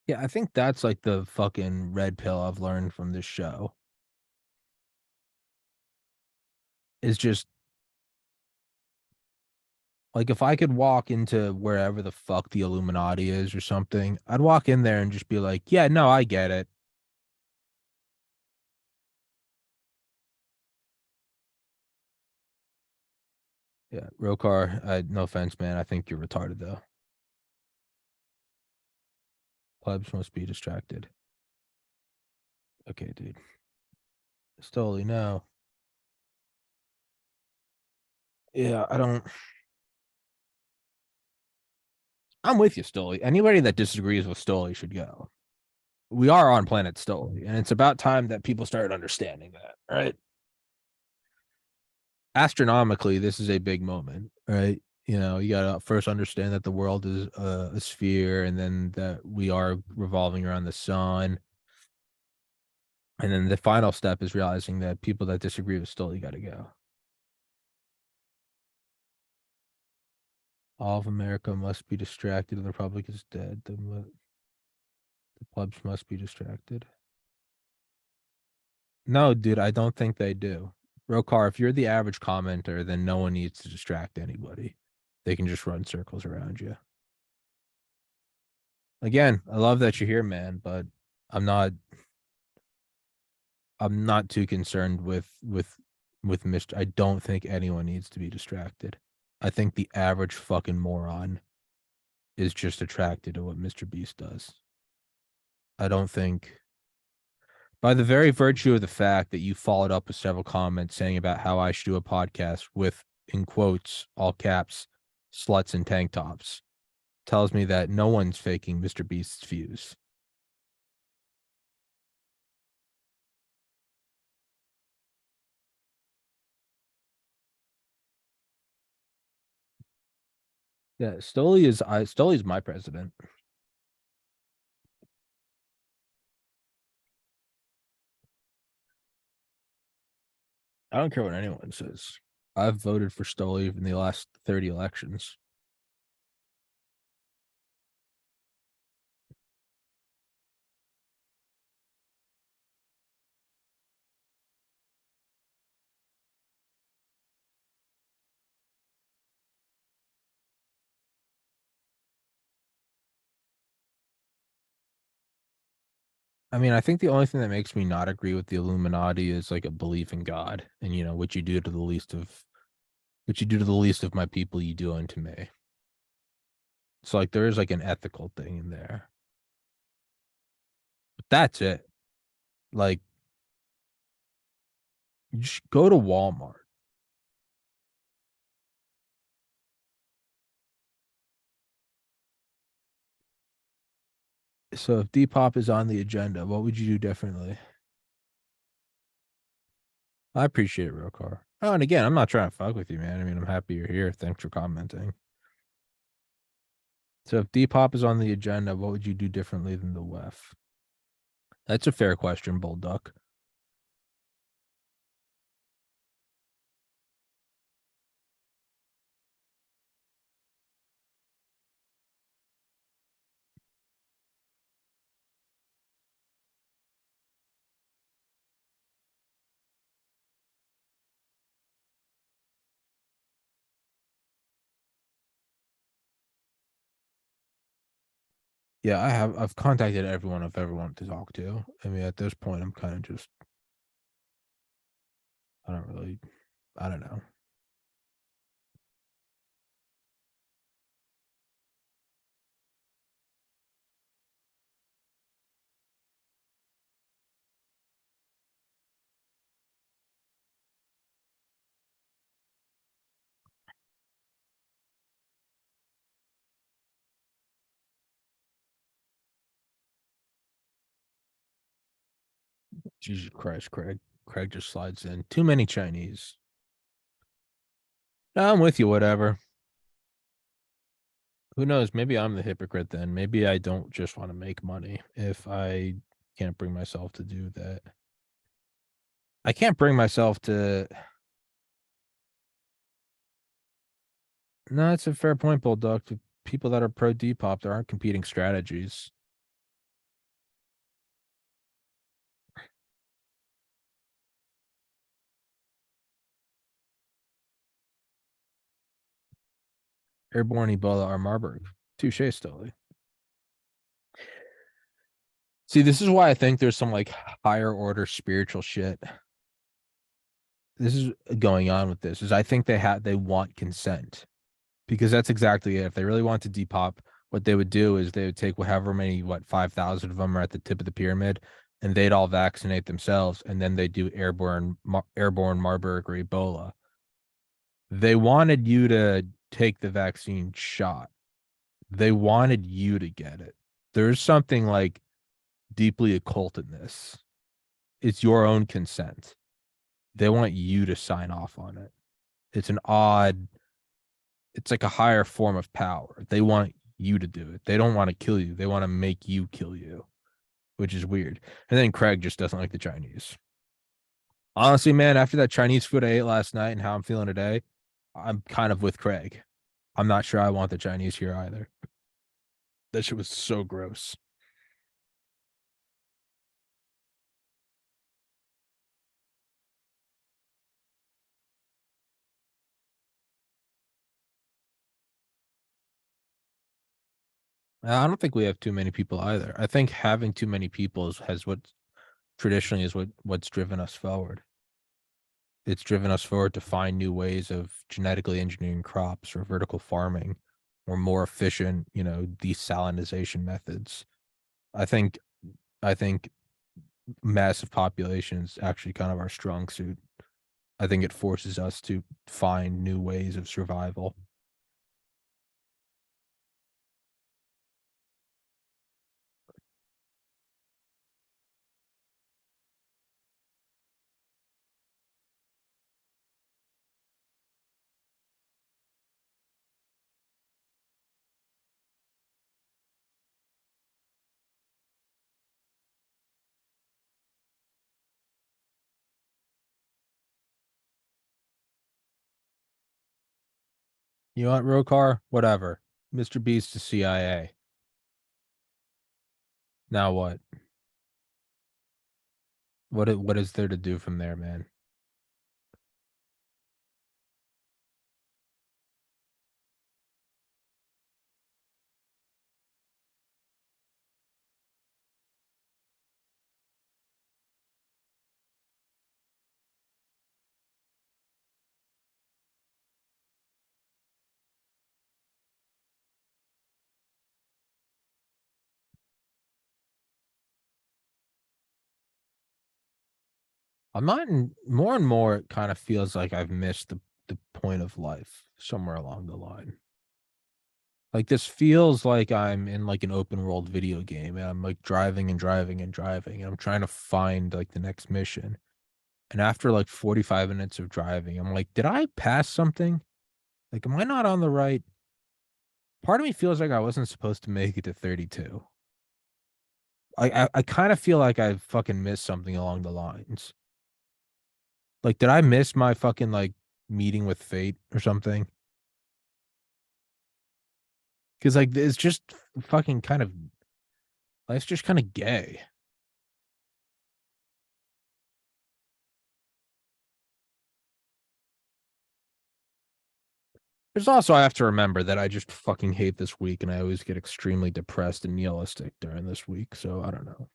Yeah, I think that's like the fucking red pill I've learned from this show is just like if I could walk into wherever the fuck the Illuminati is or something, I'd walk in there and just be like, yeah, no, I get it. Yeah, real car. No offense, man. I think you're retarded though. Plebs must be distracted. Okay, dude. Stoli, no. Yeah, I don't. I'm with you, Stoli. Anybody that disagrees with Stoli should go. We are on planet Stoli, and it's about time that people started understanding that, right? Astronomically, this is a big moment, right? You gotta first understand that the world is a sphere, and then that we are revolving around the sun. And then the final step is realizing that people that disagree with Stoll, you gotta go. All of America must be distracted. The Republic is dead. The plebs must be distracted. No, dude, I don't think they do. Rokar, if you're the average commenter, then no one needs to distract anybody. They can just run circles around you. Again, I love that you're here, man, but I'm not I'm not too concerned with Mr. I don't think anyone needs to be distracted. I think the average fucking moron is just attracted to what Mr. Beast does. I don't think by the very virtue of the fact that you followed up with several comments saying about how I should do a podcast with, in quotes, all caps, sluts and tank tops, tells me that no one's faking Mr. Beast's views. Yeah, Stoley's my president. I don't care what anyone says. I've voted for Stoley in the last 30 elections. I mean, I think the only thing that makes me not agree with the Illuminati is like a belief in God and what you do to the least of my people, you do unto me. So like there is like an ethical thing in there. But that's it. Like you just go to Walmart. So if Depop is on the agenda, what would you do differently? I appreciate it, real car. Oh, and again, I'm not trying to fuck with you, man. I mean, I'm happy you're here. Thanks for commenting. So if Depop is on the agenda, what would you do differently than the WEF? That's a fair question, Bullduck. Yeah, I've contacted everyone I've ever wanted to talk to. I mean, at this point, I'm kind of just I don't really I don't know. Jesus Christ, Craig. Craig just slides in. Too many Chinese. No, I'm with you, whatever. Who knows? Maybe I'm the hypocrite then. Maybe I don't just want to make money if I can't bring myself to do that. I can't bring myself to. No, it's a fair point, Bulldog. To people that are pro Depop, there aren't competing strategies. Airborne Ebola or Marburg. Touche, Stoli. See, this is why I think there's some like higher order spiritual shit. This is going on with this. Is I think they want consent because that's exactly it. If they really want to depop, what they would do is they would take however many 5,000 of them are at the tip of the pyramid, and they'd all vaccinate themselves, and then they do airborne Marburg or Ebola. They wanted you to take the vaccine shot. They wanted you to get it. There's something like deeply occult in this. It's your own consent. They want you to sign off on it. It's an odd, it's like a higher form of power. They want you to do it. They don't want to kill you. They want to make you kill you, which is weird. And then Craig just doesn't like the Chinese. Honestly, man, after that Chinese food I ate last night and how I'm feeling today, I'm kind of with Craig. I'm not sure I want the Chinese here either. That shit was so gross. I don't think we have too many people either. I think having too many people has what traditionally is what's driven us forward. It's driven us forward to find new ways of genetically engineering crops or vertical farming or more efficient, desalinization methods. I think I think massive population is actually kind of our strong suit. I think it forces us to find new ways of survival. You want Rokar? Whatever. Mr. Beast to CIA. Now what? What is there to do from there, man? I'm not in, more and more it kind of feels like I've missed the point of life somewhere along the line. Like this feels like I'm in like an open world video game and I'm like driving and driving and driving and I'm trying to find like the next mission. And after like 45 minutes of driving, I'm like, did I pass something? Like, am I not on the right? Part of me feels like I wasn't supposed to make it to 32. I kind of feel like I fucking missed something along the lines. Like, did I miss my fucking like meeting with fate or something? Because like it's just fucking kind of life's just kind of gay. There's also I have to remember that I just fucking hate this week and I always get extremely depressed and nihilistic during this week. So I don't know.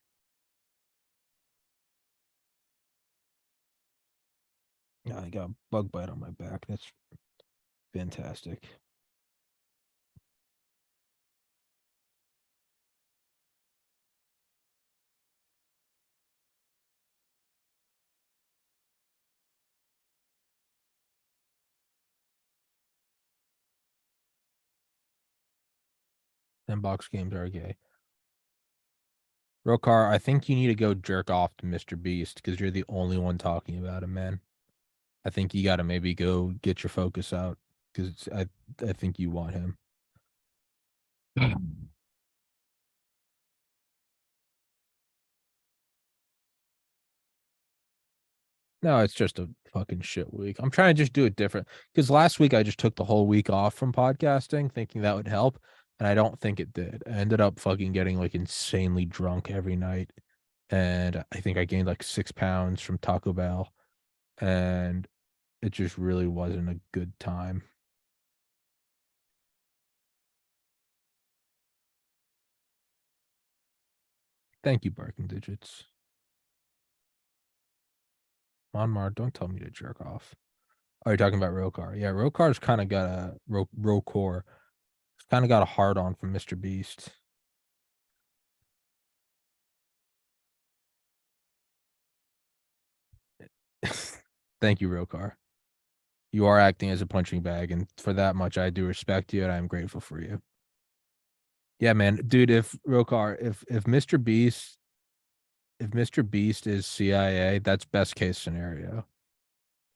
Yeah, I got a bug bite on my back. That's fantastic. And box games are gay. Rokar, I think you need to go jerk off to Mr. Beast because you're the only one talking about him, man. I think you got to maybe go get your focus out because I think you want him. No, it's just a fucking shit week. I'm trying to just do it different because last week I just took the whole week off from podcasting, thinking that would help, and I don't think it did. I ended up fucking getting like insanely drunk every night, and I think I gained like 6 pounds from Taco Bell, and it just really wasn't a good time. Thank you, Barking Digits. Monmar, don't tell me to jerk off. Oh, you're talking about Rokar. Yeah, Rokar's kind of got a Rokor. It's kind of got a hard on from Mr. Beast. Thank you, Rokar. You are acting as a punching bag, and for that much, I do respect you, and I'm grateful for you. Yeah, man, dude. If Rokar, if Mr. Beast is CIA, that's best case scenario.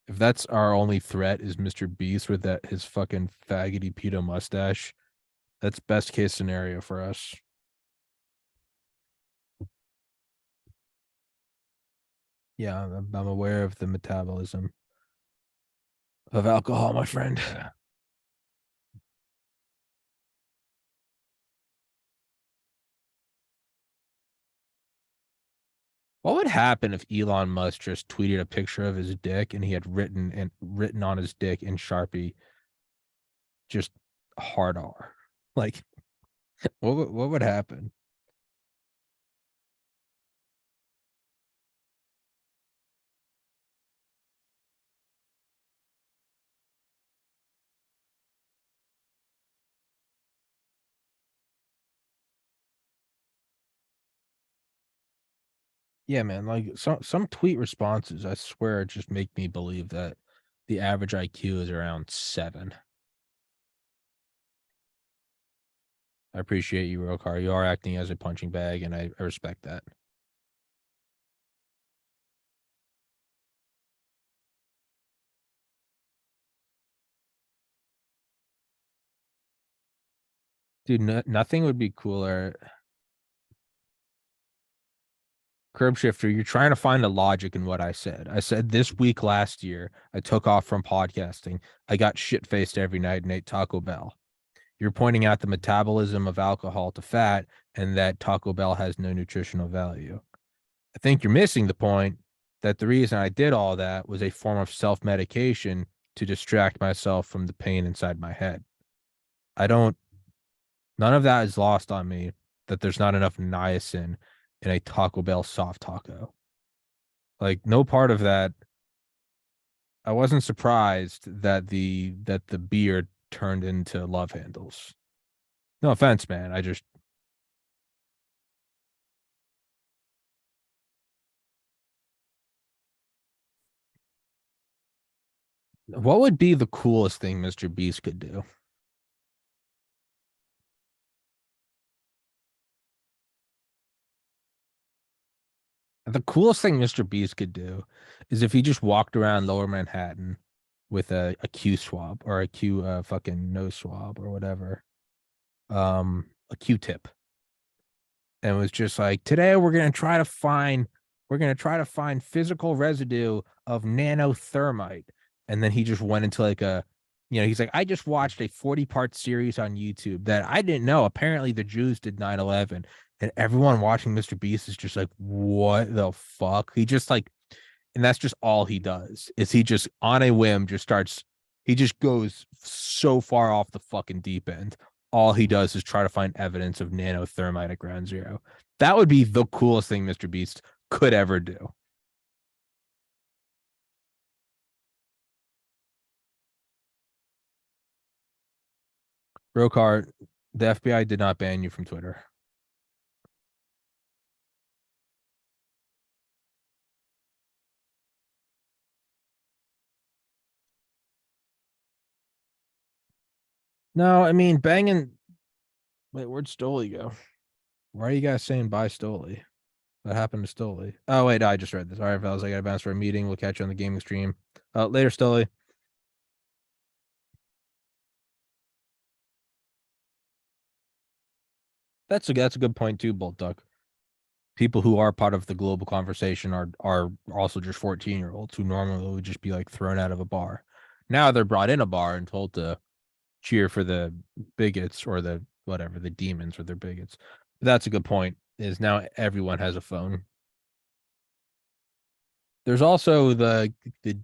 If that's our only threat is Mr. Beast with that his fucking faggoty pedo mustache, that's best case scenario for us. Yeah, I'm aware of the metabolism of alcohol, my friend. What would happen if Elon Musk just tweeted a picture of his dick and he had written on his dick in Sharpie just hard R? Like, what would happen? Yeah, man. Like some tweet responses, I swear, just make me believe that the average IQ is around 7. I appreciate you, Rokar. You are acting as a punching bag, and I respect that. Dude, nothing would be cooler. Curb shifter, you're trying to find the logic in what I said. I said this week last year, I took off from podcasting. I got shit faced every night and ate Taco Bell. You're pointing out the metabolism of alcohol to fat and that Taco Bell has no nutritional value. I think you're missing the point that the reason I did all that was a form of self medication to distract myself from the pain inside my head. I don't, none of that is lost on me that there's not enough niacin in a Taco Bell soft taco. Like, no part of that. I wasn't surprised that the beer turned into love handles. No offense, man. I just what would be the coolest thing Mr. Beast could do? The coolest thing Mr. Beast could do is if he just walked around Lower Manhattan with a Q swab or a Q fucking nose swab or whatever, a Q-tip, and was just like, today we're gonna try to find physical residue of nanothermite, and then he just went into like a, he's like, I just watched a 40-part series on YouTube that I didn't know. Apparently, the Jews did 9/11, and everyone watching Mr. Beast is just like, what the fuck? He just like, and that's just all he does is he just on a whim just starts. He just goes so far off the fucking deep end. All he does is try to find evidence of nanothermite at ground zero. That would be the coolest thing Mr. Beast could ever do. Brokart, the FBI did not ban you from Twitter. No, I mean banging. Wait, where'd Stoli go? Why are you guys saying bye, Stoli? What happened to Stoli? Oh wait, I just read this. All right, fellas, I got to bounce for a meeting. We'll catch you on the gaming stream. Later, Stoli. That's a good point too, Bolt Duck. People who are part of the global conversation are also just 14-year-olds who normally would just be like thrown out of a bar. Now they're brought in a bar and told to cheer for the bigots or the whatever, the demons or their bigots. But that's a good point. Is now everyone has a phone. There's also the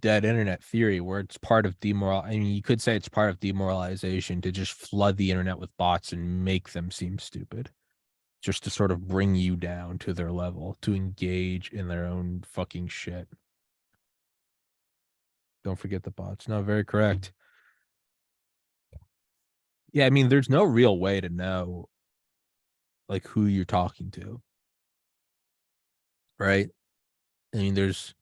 dead internet theory where it's part of demoral. I mean, you could say it's part of demoralization to just flood the internet with bots and make them seem stupid, just to sort of bring you down to their level, to engage in their own fucking shit. Don't forget the bots. No, very correct. Yeah, I mean, there's no real way to know like who you're talking to, right? I mean, there's,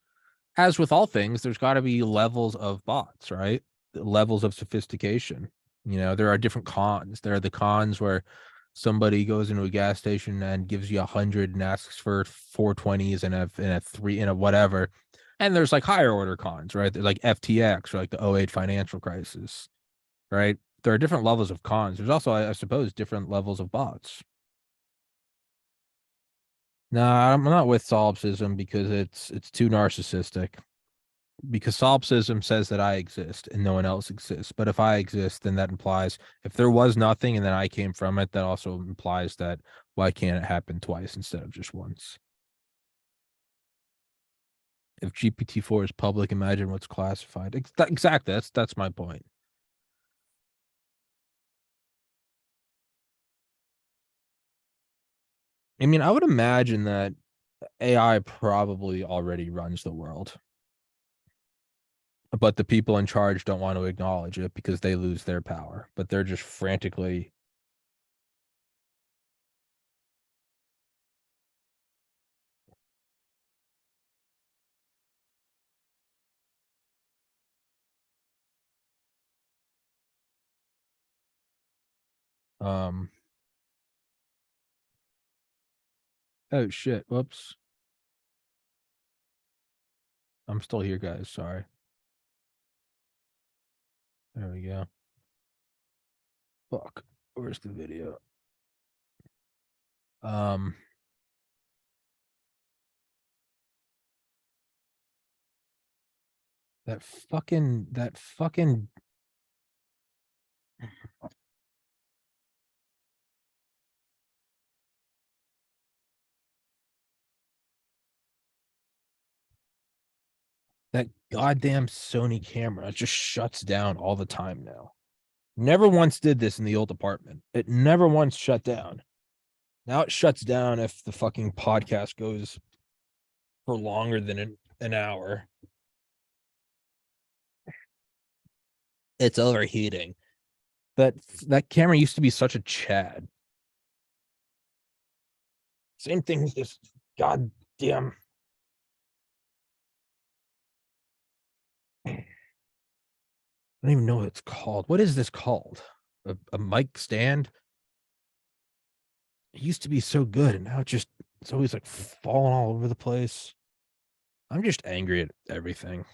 as with all things, there's got to be levels of bots, right? Levels of sophistication. There are different cons. There are the cons where somebody goes into a gas station and gives you 100 and asks for 420s and a three and a whatever. And there's like higher order cons, right? There's like FTX or like the '08 financial crisis, right? There are different levels of cons. There's also, I suppose, different levels of bots. No, I'm not with solipsism because it's too narcissistic. Because solipsism says that I exist and no one else exists. But if I exist, then that implies if there was nothing and then I came from it, that also implies that why can't it happen twice instead of just once? If GPT-4 is public, imagine what's classified. Exactly. That's my point. I mean, I would imagine that AI probably already runs the world, but the people in charge don't want to acknowledge it because they lose their power. But they're just frantically. um oh shit, whoops. I'm still here, guys. Sorry. There we go. Fuck. Where's the video? Um, that fucking that goddamn Sony camera just shuts down all the time now. Never once did this in the old apartment. It never once shut down. Now it shuts down if the fucking podcast goes for longer than an hour. It's overheating. That that camera used to be such a Chad. Same thing with this goddamn. I don't even know what it's called. What is this called? A mic stand? It used to be so good, and now it just It's always like falling all over the place. I'm just angry at everything.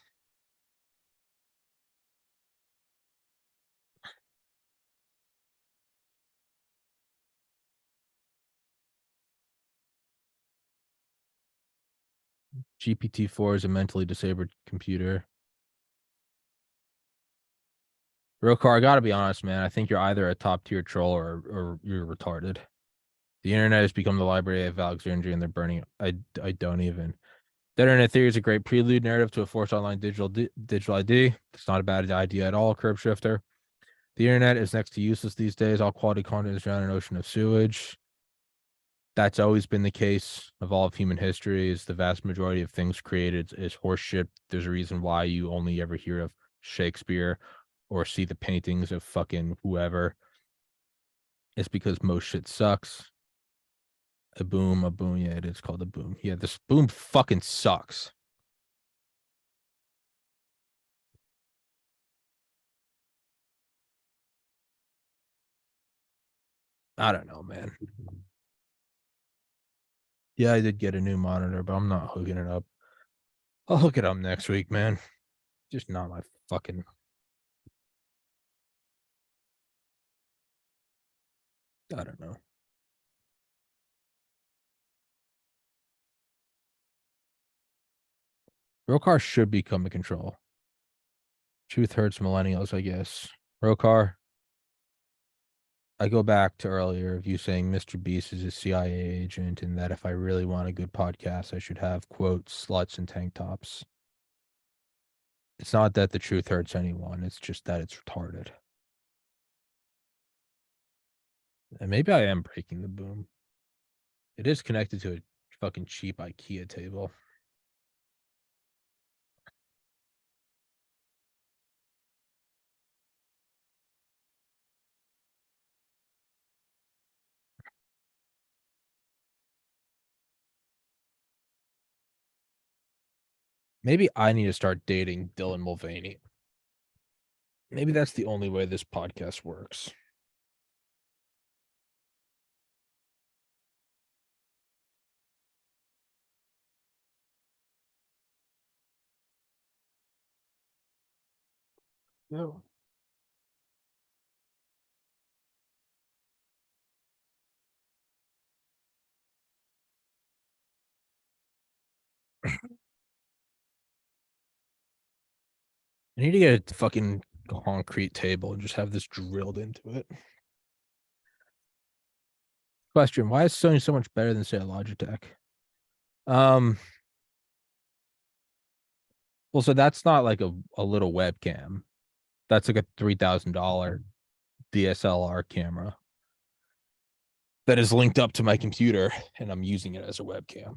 GPT-4 is a mentally disabled computer. Real car, I gotta be honest, man. I think you're either a top tier troll or you're retarded. The internet has become the library of Alexandria, and they're burning it. I don't even. The internet theory is a great prelude narrative to a forced online digital ID. It's not a bad idea at all, curb shifter. The internet is next to useless these days. All quality content is drowned in an ocean of sewage. That's always been the case of all of human history. Is the vast majority of things created is horseshit. There's a reason why you only ever hear of Shakespeare or see the paintings of fucking whoever. It's because most shit sucks. A boom, a boom. Yeah, it is called a boom. Yeah, this boom fucking sucks. I don't know, man. Yeah, I did get a new monitor, but I'm not hooking it up. I'll hook it up next week, man. Just not my fucking. I don't know. Real car should become a control. Truth hurts millennials, I guess. Real car. I go back to earlier of you saying Mr. Beast is a CIA agent, and that if I really want a good podcast, I should have quote sluts and tank tops. It's not that the truth hurts anyone; it's just that it's retarded. And maybe I am breaking the boom. It is connected to a fucking cheap IKEA table. Maybe I need to start dating Dylan Mulvaney. Maybe that's the only way this podcast works. No. I need to get a fucking concrete table and just have this drilled into it. Question: why is Sony so much better than say Logitech? Um, well, so that's not like a little webcam. That's like a $3,000 DSLR camera that is linked up to my computer, and I'm using it as a webcam.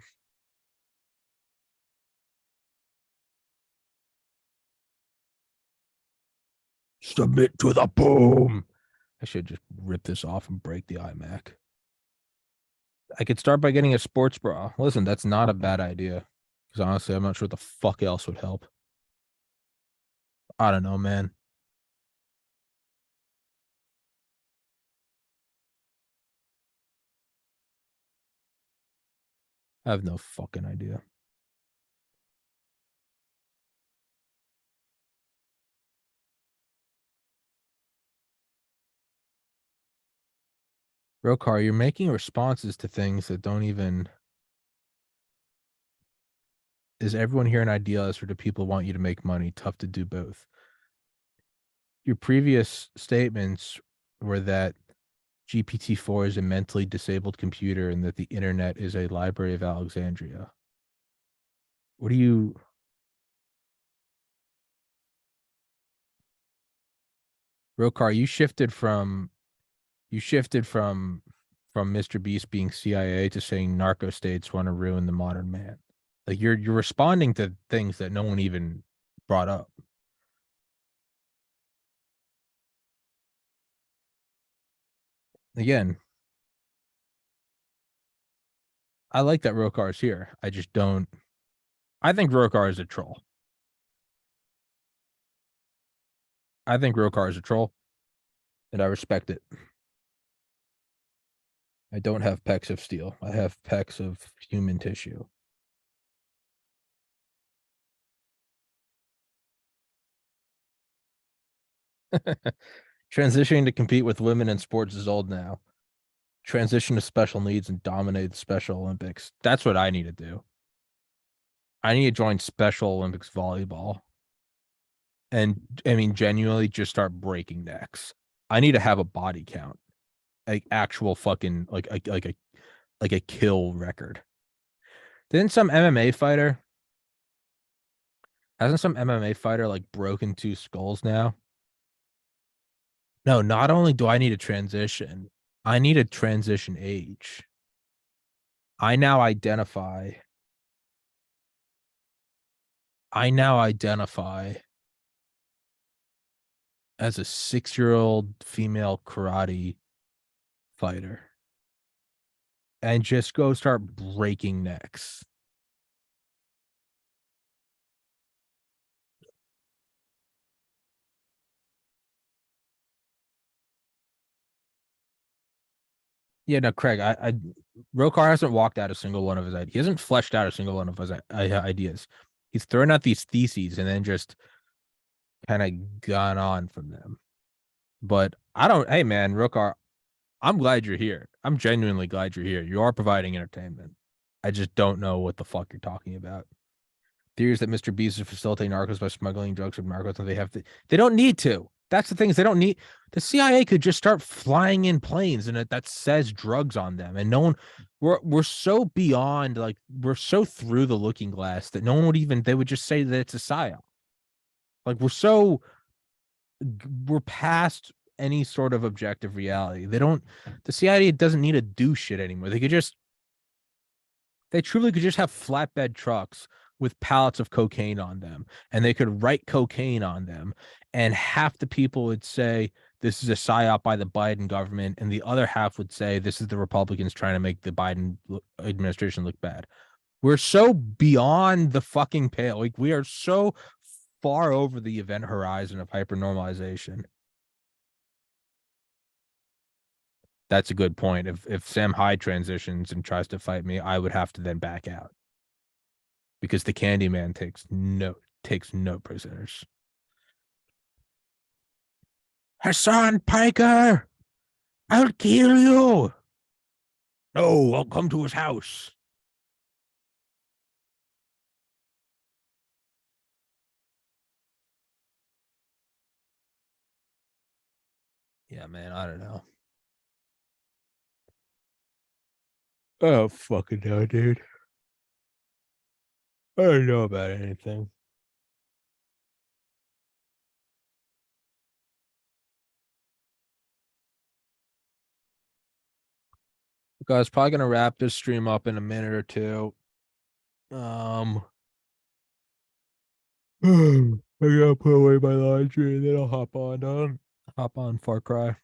Submit to the boom. I should just rip this off and break the iMac. I could start by getting a sports bra. Listen, that's not a bad idea. Because honestly, I'm not sure what the fuck else would help. I don't know, man. I have no fucking idea. Rokar, you're making responses to things that don't even. Is everyone here an idealist, or do people want you to make money? Tough to do both. Your previous statements were that GPT-4 is a mentally disabled computer and that the internet is a library of Alexandria. What do you. Rokar, you shifted from Mr. Beast being CIA to saying narco states want to ruin the modern man. Like you're responding to things that no one even brought up. Again, I like that Rokar is here. I just don't. I think Rokar is a troll. I think Rokar is a troll, and I respect it. I don't have pecs of steel. I have pecs of human tissue. Transitioning to compete with women in sports is old now. Transition to special needs and dominate the Special Olympics. That's what I need to do. I need to join Special Olympics volleyball. And I mean, genuinely just start breaking necks. I need to have a body count, like actual fucking like a kill record. Didn't some MMA fighter hasn't some MMA fighter like broken two skulls now? No, not only do I need a transition, I need a transition age. I now identify I now identify as a 6-year-old female karate fighter and just go start breaking necks. Yeah, no, Craig, Rokar hasn't walked out a single one of his ideas. He hasn't fleshed out a single one of his ideas. He's thrown out these theses and then just kind of gone on from them. But I don't, hey man, Rokar, I'm glad you're here. I'm genuinely glad you're here. You are providing entertainment. I just don't know what the fuck you're talking about. Theories that Mr. Beast is facilitating narcos by smuggling drugs from narcos, and they don't need to. That's the thing is they don't need the CIA could just start flying in planes and that says drugs on them, and no one we're so beyond like we're so through the looking glass that no one would even they would just say that it's a psyop. Like we're past any sort of objective reality. The CIA doesn't need to do shit anymore. They truly could just have flatbed trucks with pallets of cocaine on them, and they could write cocaine on them, and half the people would say this is a psyop by the Biden government, and the other half would say this is the Republicans trying to make the Biden administration look bad. We're so beyond the fucking pale. Like we are so far over the event horizon of hypernormalization. That's a good point. If Sam Hyde transitions and tries to fight me, I would have to then back out because the Candyman takes no prisoners. Hassan Piker, I'll kill you. No, I'll come to his house. Yeah, man, I don't know. Oh, fucking no, dude. I don't know about anything. Guys, probably gonna wrap this stream up in a minute or two. Um, I gotta put away my laundry and then I'll hop on Far Cry.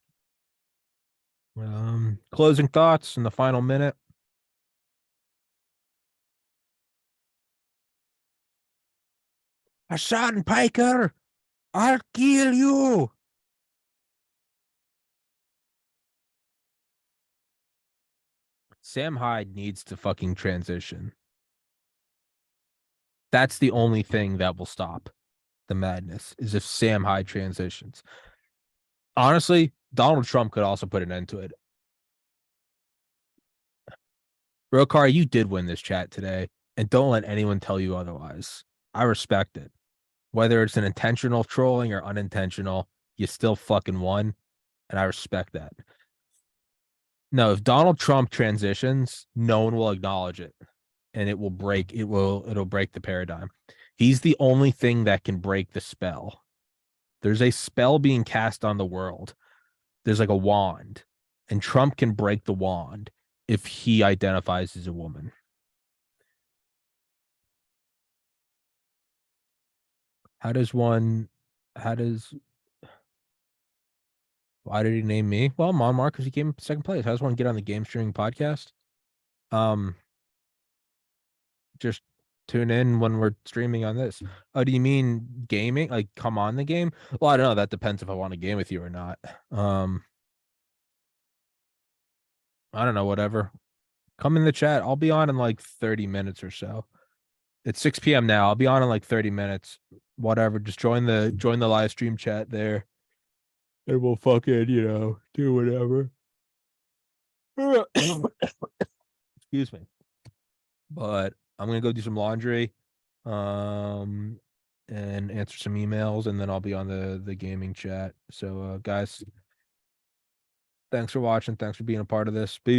Closing thoughts in the final minute. Hassan Piker, I'll kill you. Sam Hyde needs to fucking transition. That's the only thing that will stop the madness is if Sam Hyde transitions. Honestly, Donald Trump could also put an end to it. Rokar, you did win this chat today, and don't let anyone tell you otherwise. I respect it. Whether it's an intentional trolling or unintentional, you still fucking won, and I respect that. No, if Donald Trump transitions, no one will acknowledge it, and it'll break the paradigm. He's the only thing that can break the spell. There's a spell being cast on the world. There's like a wand, and Trump can break the wand if he identifies as a woman. How does one? How does? Why did he name me? Well, I'm on Mark because he came second place. How does one get on the game streaming podcast? Um, just tune in when we're streaming on this. Oh, do you mean gaming? Like come on the game? Well, I don't know. That depends if I want to game with you or not. I don't know, whatever. Come in the chat. I'll be on in like 30 minutes or so. It's 6 p.m. now. I'll be on in like 30 minutes. Whatever. Just join the live stream chat there. And we'll fucking, do whatever. Excuse me. But I'm gonna go do some laundry. And answer some emails, and then I'll be on the gaming chat. So guys, thanks for watching. Thanks for being a part of this. Peace.